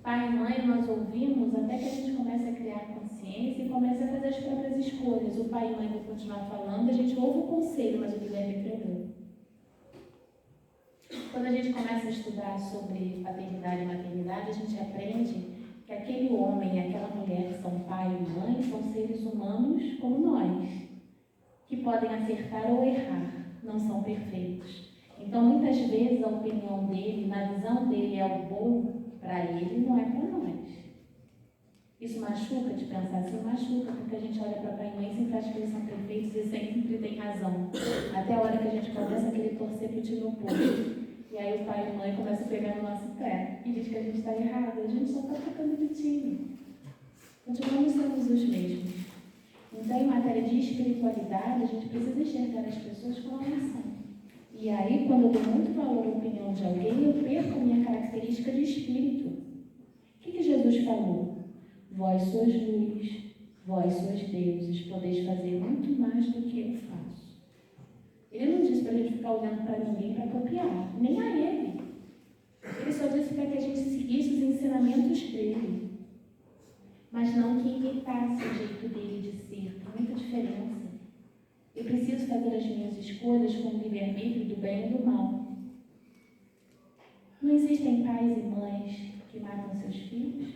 Pai e mãe nós ouvimos até que a gente comece a criar consciência e comece a fazer as próprias escolhas. O pai e mãe vão continuar falando, a gente ouve o conselho, mas o Guilherme entregou. Quando a gente começa a estudar sobre paternidade e maternidade, a gente aprende que aquele homem e aquela mulher que são pai e mãe são seres humanos como nós, que podem acertar ou errar, não são perfeitos. Então, muitas vezes, a opinião dele, na visão dele, é o bom para ele, não é para nós. Isso machuca de pensar assim? Machuca, porque a gente olha para pai e mãe e sempre acha que eles são perfeitos e sempre tem razão. Até a hora que a gente começa a querer torcer para o time oposto. E aí o pai e a mãe começam a pegar no nosso pé e diz que a gente está errado. A gente só está trocando de time. Continuamos sendo os mesmos. Então, em matéria de espiritualidade, a gente precisa enxergar as pessoas como elas são. E aí, quando eu dou muito valor à opinião de alguém, eu perco a minha característica de espírito. O que Jesus falou? Vós sois luz, vós sois deuses, podeis fazer muito mais do que eu faço. Ele não disse para a gente ficar olhando para ninguém para copiar, nem a ele. Ele só disse para que a gente seguisse os ensinamentos dele, mas não que imitasse o jeito dele de ser. Tem muita diferença. Eu preciso fazer as minhas escolhas com o livre-arbítrio do bem e do mal. Não existem pais e mães que matam seus filhos?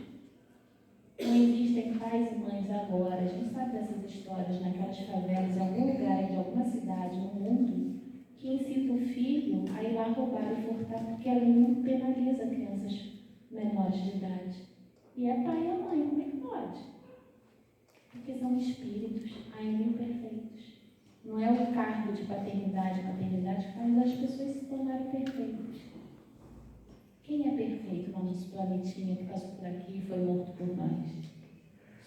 Não existem pais e mães agora, a gente sabe dessas histórias, naquelas favelas, em algum lugar, em alguma cidade, no mundo, que incita o filho a ir lá roubar e furtar, porque a lei não penaliza crianças menores de idade. E é pai e a mãe, como é que pode? Porque são espíritos ainda imperfeitos. Não é o cargo de paternidade e maternidade que faz as pessoas se tornarem perfeitas. Quem é perfeito no nosso planetinha que passou por aqui e foi morto por nós?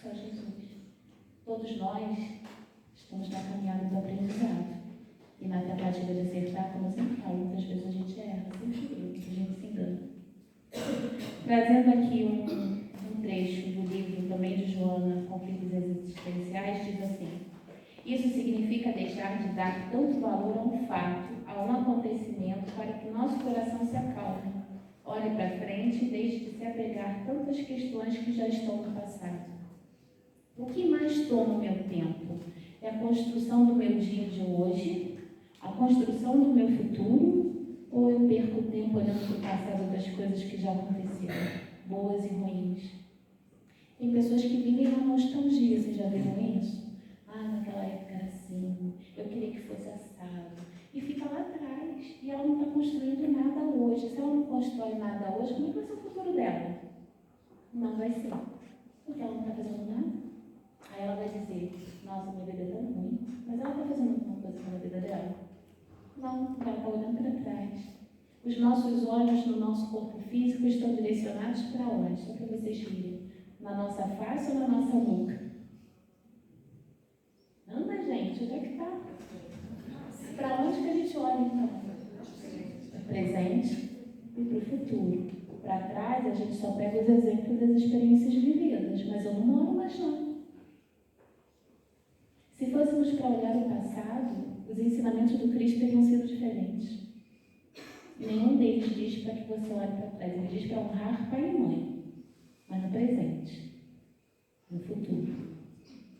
Só Jesus. Todos nós estamos na caminhada do aprendizado. E na tentativa de acertar, como eu sempre falo, muitas vezes a gente erra, a gente se engana. Trazendo aqui um trecho do livro também de Joana, Conflitos Existenciais, diz assim: isso significa deixar de dar tanto valor a um fato, a um acontecimento, para que nosso coração se acalme. Olhe para frente e deixe de se apegar a tantas questões que já estão no passado. O que mais toma o meu tempo? É a construção do meu dia de hoje? A construção do meu futuro? Ou eu perco tempo olhando para o passado das coisas que já aconteceram, boas e ruins? Tem pessoas que vivem na nostalgia, vocês já viram isso? Ah, naquela época era assim, eu queria que fosse assado. E fica lá atrás. E ela não está construindo nada hoje. Se ela não constrói nada hoje, como é que vai ser o futuro dela? Não vai ser. Porque ela não está fazendo nada. Aí ela vai dizer, nossa, minha vida é tão ruim. Mas ela está fazendo alguma coisa com a vida dela? Não, ela está olhando para trás. Os nossos olhos no nosso corpo físico estão direcionados para onde? Só para vocês virem. Na nossa face ou na nossa nuca? Anda, gente, onde é que está? Para onde que a gente olha, então? Para o presente e para o futuro. Para trás, a gente só pega os exemplos das experiências vividas, mas eu não moro mais não. Se fôssemos para olhar o passado, os ensinamentos do Cristo teriam sido diferentes. Nenhum deles diz para que você olhe para trás, ele diz para honrar pai e mãe, mas no presente, no futuro.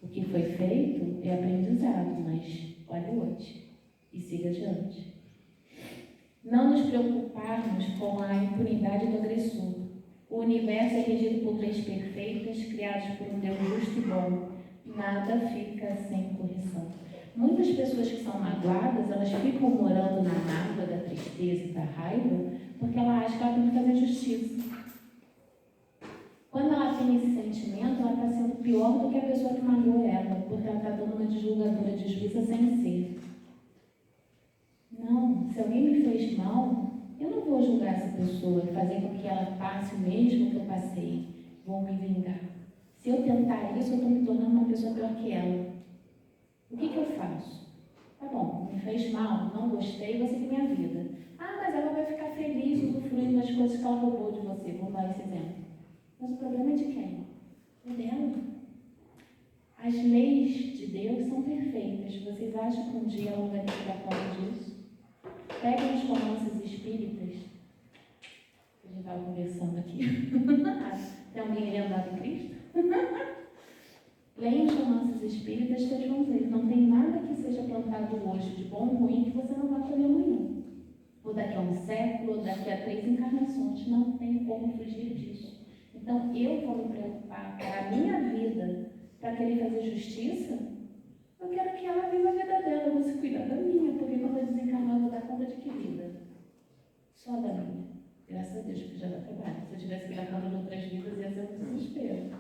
O que foi feito é aprendizado, mas olhe hoje e siga adiante. Não nos preocuparmos com a impunidade do agressor. O universo é regido por leis perfeitas, criadas por um Deus justo e bom. Nada fica sem correção. Muitas pessoas que são magoadas, elas ficam morando na mágoa da tristeza e da raiva, porque ela acha que ela tem que fazer justiça. Quando ela tem esse sentimento, ela está sendo pior do que a pessoa que magoou ela, porque ela está dando uma de julgadora de juíza sem ser. Não, se alguém me fez mal, eu não vou julgar essa pessoa e fazer com que ela passe o mesmo que eu passei. Vou me vingar. Se eu tentar isso, eu estou me tornando uma pessoa pior que ela. O que eu faço? Tá bom, me fez mal, não gostei, vou seguir minha vida. Ah, mas ela vai ficar feliz usufruindo das coisas que ela roubou de você. Vamos dar esse exemplo. Mas o problema é de quem? É dela. As leis de Deus são perfeitas. Vocês acham que um dia ela não vai ter que dar conta disso? Peguem os romances espíritas. A gente estava conversando aqui. Tem alguém lembrado de Cristo? Leiam os romances espíritas, vocês vão ver. Não tem nada que seja plantado hoje de bom ou ruim que você não vai colher amanhã. Ou daqui a um século, ou daqui a 3 encarnações. Não tem como fugir disso. Então, eu vou me preocupar para a minha vida, para querer fazer justiça. Eu quero que ela viva a vida dela, eu vou se cuidar da minha, porque quando eu desencarnar, eu vou dar conta de que vida? Só da minha. Graças a Deus, porque já dá trabalho. Se eu tivesse que dar conta de outras vidas, ia ser um desespero.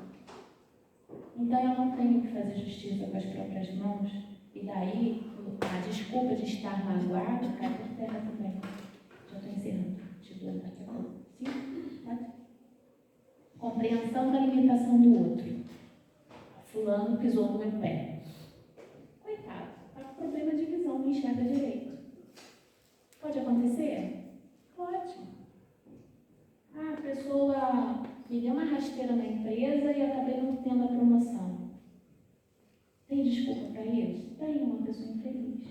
Então, eu não tenho que fazer justiça com as próprias mãos, e daí a desculpa de estar magoado cai por terra também. Já estou encerrando. Tipo, daqui a pouco. Sim? Pode? Compreensão da limitação do outro. Fulano pisou no meu pé. Coitado, está com problema de visão, não enxerga direito. Pode acontecer? Pode. Ah, a pessoa me deu uma rasteira na empresa e eu acabei não tendo a promoção. Tem desculpa para isso? Tem, uma pessoa infeliz.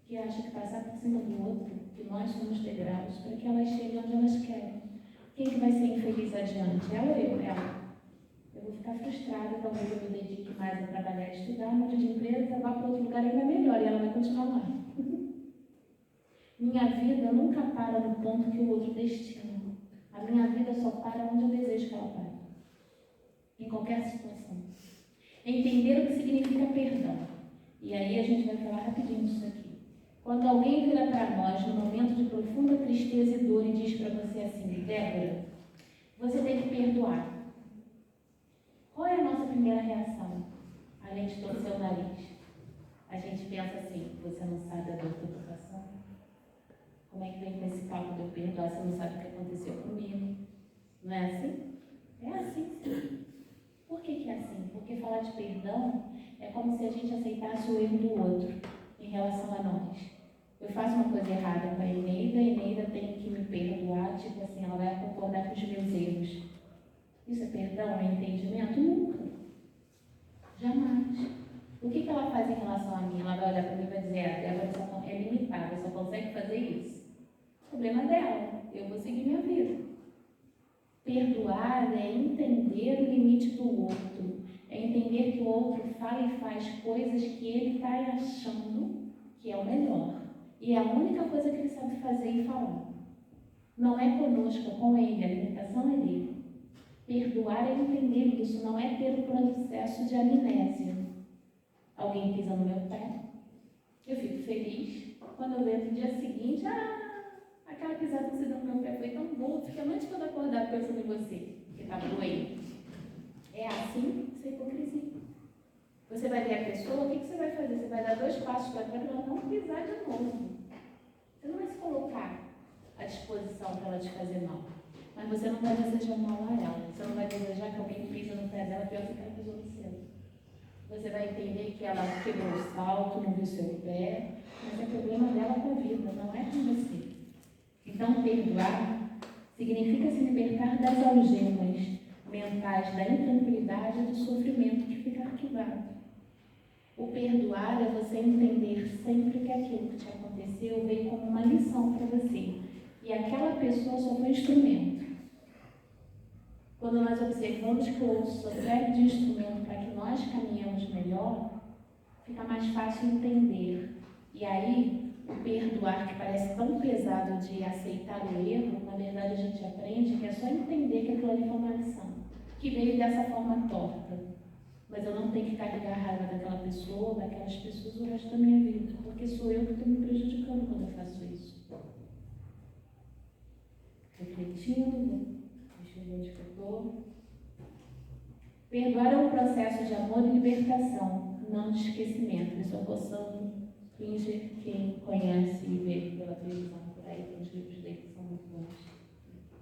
que acha que passar por cima do outro, que nós somos degraus, para que elas cheguem onde elas querem. Quem que vai ser infeliz adiante? Ela ou eu? Ela. Eu vou ficar frustrada, talvez eu me dedique mais a trabalhar e estudar, mude de empresa, vá para outro lugar ainda melhor, e ela vai continuar lá. Minha vida nunca para no ponto que o outro destina. A minha vida só para onde eu desejo que ela pare. Em qualquer situação. Entender o que significa perdão. E aí a gente vai falar rapidinho disso aqui. Quando alguém vira para nós num momento de profunda tristeza e dor e diz para você assim: Débora, você tem que perdoar. Qual é a nossa primeira reação? Além de torcer o nariz. A gente pensa assim: você não sabe a dor que eu estou passando? Como é que vem com esse papo de eu perdoar? Você não sabe o que aconteceu comigo? Não é assim? É assim, sim. Por que é assim? Porque falar de perdão é como se a gente aceitasse o erro do outro em relação a nós. Eu faço uma coisa errada com a Eneida tem que me perdoar, tipo assim, ela vai concordar com os meus erros. Isso é perdão? É entendimento? Nunca. Jamais. O que ela faz em relação a mim? Ela vai olhar para mim e vai dizer: a Débora só é limitada, só consegue fazer isso. O problema dela. Eu vou seguir minha vida. Perdoar é entender o limite do outro. É entender que o outro fala e faz coisas que ele está achando que é o melhor. E é a única coisa que ele sabe fazer e falar. Não é conosco, é com ele. A limitação é dele. Perdoar é entender isso, não é ter o processo de amnésia. Alguém pisa no meu pé, eu fico feliz. Quando eu vejo no dia seguinte, aquela pisada que você deu no meu pé foi tão boa, fiquei a noite toda acordada pensando em você, que estava doendo. É assim, isso é hipocrisia. Você vai ver a pessoa, o que você vai fazer? Você vai dar 2 passos para trás para ela não pisar de novo. Você não vai se colocar à disposição para ela te fazer mal. Mas você não vai desejar mal a ela. Você não vai desejar que alguém pisa no pé dela pior que ela pisou no seu. Você vai entender que ela quebrou o salto, não viu seu pé, mas é problema dela com a vida, não é com você. Então, perdoar significa se libertar das algemas mentais, da intranquilidade e do sofrimento que fica arquivado. O perdoar é você entender sempre que aquilo que te aconteceu veio como uma lição para você. E aquela pessoa só foi instrumento. Quando nós observamos que o outro só serve de instrumento para que nós caminhemos melhor, fica mais fácil entender. E aí, o perdoar, que parece tão pesado de aceitar o erro, na verdade a gente aprende que é só entender que aquilo ali foi uma lição, que veio dessa forma torta. Mas eu não tenho que carregar a raiva daquela pessoa, daquelas pessoas o resto da minha vida, porque sou eu que estou me prejudicando quando eu faço isso. Refletindo, deixa eu ver onde eu estou. Perdoar é um processo de amor e libertação, não de esquecimento. Estou coçando Klinger, quem conhece e vê pela televisão por aí, tem os livros dele que são muito bons.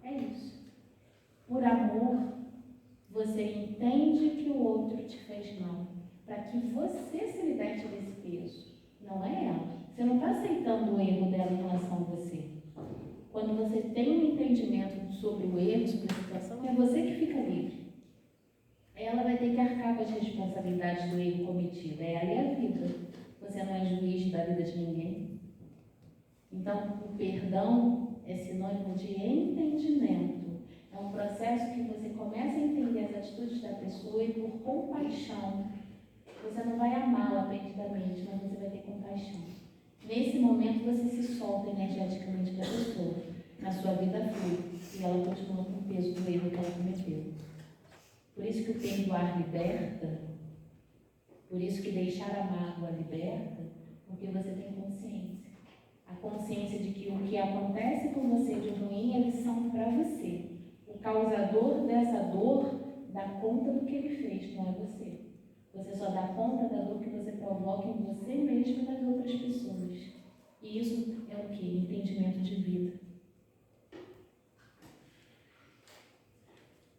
É isso. Por amor, você entende que o outro te fez mal, para que você se liberte desse peso. Não é ela. Você não está aceitando o erro dela em relação a você. Quando você tem um entendimento sobre o erro, sobre a situação, é você que fica livre. Ela vai ter que arcar com as responsabilidades do erro cometido. É ali a vida. Você não é juiz da vida de ninguém. Então, o perdão é sinônimo de entendimento. É um processo que você começa a entender as atitudes da pessoa e, por compaixão, você não vai amá-la perdidamente, mas você vai ter compaixão. Nesse momento, você se solta energeticamente da pessoa. A sua vida flui e ela continua com o peso do erro que ela cometeu. Por isso que o perdoar liberta, por isso que deixar a mágoa liberta, porque você tem consciência. A consciência de que o que acontece com você de ruim é lição para você. O causador dessa dor dá conta do que ele fez, não é você. Você só dá conta da dor que você provoca em você mesmo e nas outras pessoas. E isso é o quê? Entendimento de vida.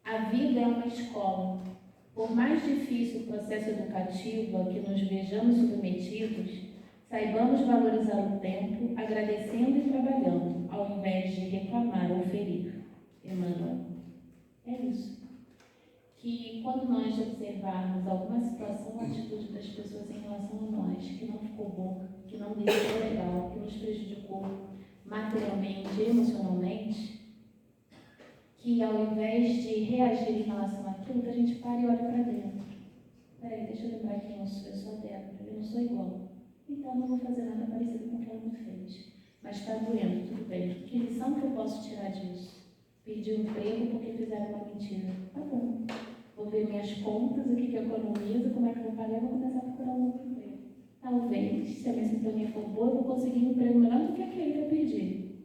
A vida é uma escola. Por mais difícil o processo educativo a que nos vejamos submetidos, saibamos valorizar o tempo, agradecendo e trabalhando, ao invés de reclamar ou ferir. Emmanuel. É isso. Que quando nós observarmos alguma situação ou atitude das pessoas em relação a nós, que não ficou boa, que não deixou legal, que nos prejudicou materialmente, emocionalmente, que ao invés de reagir em relação àquilo, a gente para e olha para dentro. Peraí, deixa eu lembrar quem eu sou a Débora, eu não sou igual. Então eu não vou fazer nada parecido com o que ela me fez. Mas está doendo, tudo bem. Que lição que eu posso tirar disso? Perdi um emprego porque fizeram uma mentira. Tá bom. Vou ver minhas contas, o que eu economizo, como é que eu vou pagar, vou começar a procurar um novo emprego. Talvez, se a minha sintonia for boa, eu vou conseguir um emprego melhor do que aquele que eu perdi.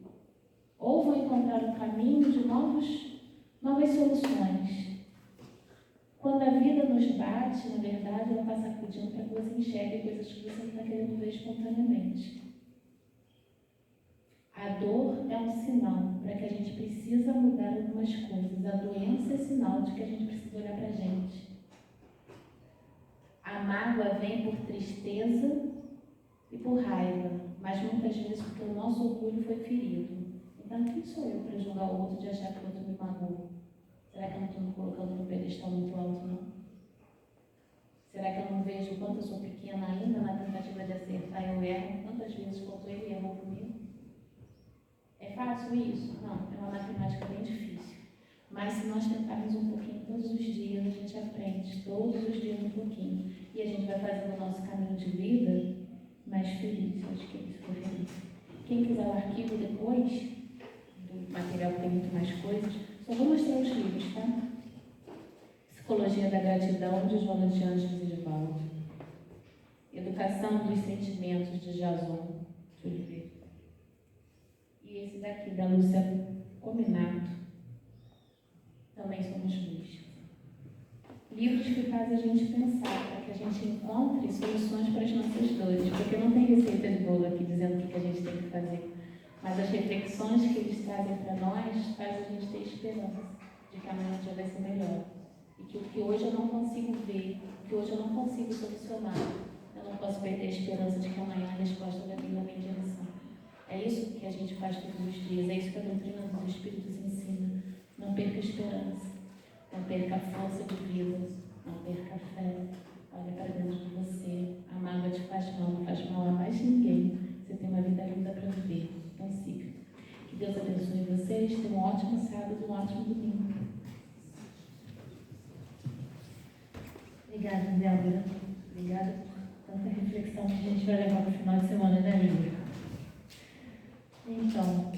Ou vou encontrar um caminho de novas soluções. Quando a vida nos bate, na verdade, ela está sacudindo para que você enxergue coisas que você não está querendo ver espontaneamente. A dor é um sinal para que a gente precisa mudar algumas coisas. A doença é sinal de que a gente precisa olhar para a gente. A mágoa vem por tristeza e por raiva, mas muitas vezes porque o nosso orgulho foi ferido. Então, quem sou eu para julgar o outro de achar que o outro me magoou? Será que eu não estou me colocando no pedestal muito alto, não? Será que eu não vejo o quanto eu sou pequena ainda na tentativa de acertar? Eu erro quantas vezes quanto ele errou comigo? É fácil isso? Não, é uma matemática bem difícil. Mas se nós tentarmos um pouquinho todos os dias, a gente aprende todos os dias um pouquinho. E a gente vai fazendo o nosso caminho de vida mais feliz. Eu acho que é isso que eu feliz. Quem quiser o arquivo depois, do material que tem muito mais coisas, só vou mostrar os livros, tá? Psicologia da Gratidão, de Joana de Ângeles e de Valdo. Educação dos Sentimentos, de Jason de Oliveira. E esse daqui, da Lúcia Cominato, também somos luz. Livros que fazem a gente pensar, para que a gente encontre soluções para as nossas dores, porque não tem receita de bolo aqui dizendo o que a gente tem que fazer. Mas as reflexões que eles trazem para nós fazem a gente ter esperança de que amanhã já vai ser melhor. E que o que hoje eu não consigo ver, o que hoje eu não consigo solucionar, eu não posso perder a esperança de que amanhã a resposta vai vir na minha direção. É isso que a gente faz todos os dias, é isso que a doutrina dos Espíritos ensina. Não perca a esperança, não perca a força de vida, não perca a fé. Olha para dentro de você, a mágoa te faz mal, não faz mal a mais ninguém. Você tem uma vida linda para viver, então siga. Que Deus abençoe vocês, tenham um ótimo sábado e um ótimo domingo. Obrigada, Débora. Obrigada por tanta reflexão que a gente vai levar para o final de semana, né, Júlia? Então,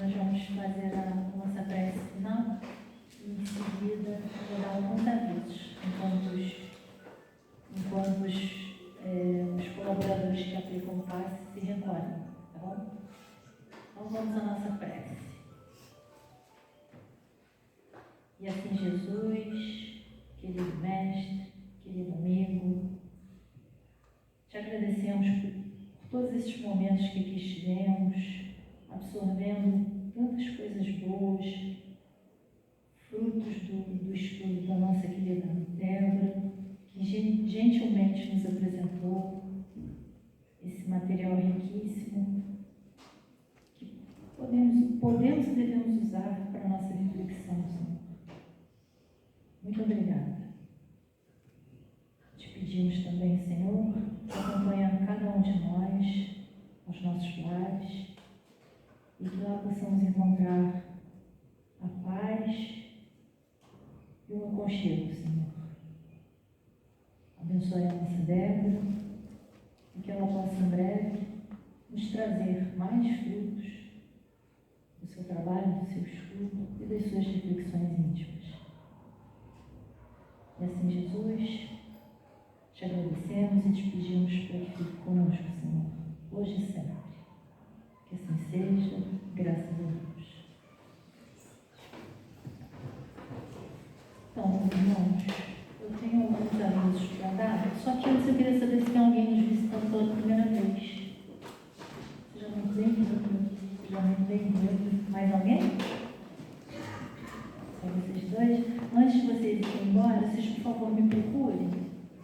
nós vamos fazer a nossa prece final e em seguida vou dar alguns avisos enquanto os colaboradores que aplicam o passe se recolhem, tá bom? Então vamos à nossa prece. E assim, Jesus, querido mestre, querido amigo, te agradecemos por todos esses momentos que aqui estivemos, absorvendo tantas coisas boas, frutos do estudo da nossa querida Débora, que gentilmente nos apresentou esse material riquíssimo, que podemos e devemos usar para a nossa reflexão, Senhor. Muito obrigada. Te pedimos também, Senhor, acompanhando cada um de nós, aos nossos lares, e que lá possamos encontrar a paz e o aconchego, Senhor. Abençoe a nossa Débora e que ela possa em breve nos trazer mais frutos do seu trabalho, do seu estudo e das suas reflexões íntimas. E assim, Jesus, te agradecemos e te pedimos para que fique conosco, Senhor, hoje e sempre. Que assim seja, graças a Deus. Então, meus irmãos, eu tenho alguns avisos para dar, só que antes eu queria saber se tem alguém nos visitando pela primeira vez. Seja muito bem-vindo. Seja muito bem-vindo. Mais alguém? Só vocês dois? Antes de vocês irem embora, vocês, por favor, me procurem,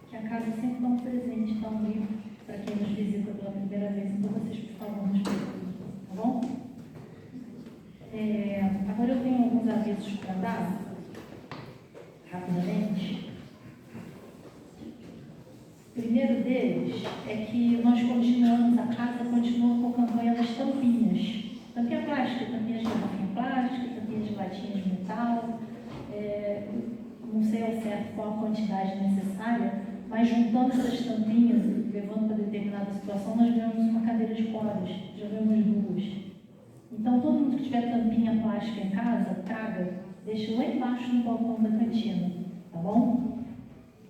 que a casa sempre dá um presente, dá um livro para quem nos visita pela primeira vez. Então, vocês, por favor, nos procurem. Tá bom? Agora eu tenho alguns avisos para dar, rapidamente. O primeiro deles é que nós qual a quantidade necessária, mas juntando essas tampinhas e levando para determinada situação, nós ganhamos uma cadeira de rodas, já ganhamos duas. Então, todo mundo que tiver tampinha plástica em casa, traga, deixa lá embaixo no balcão da cantina, tá bom?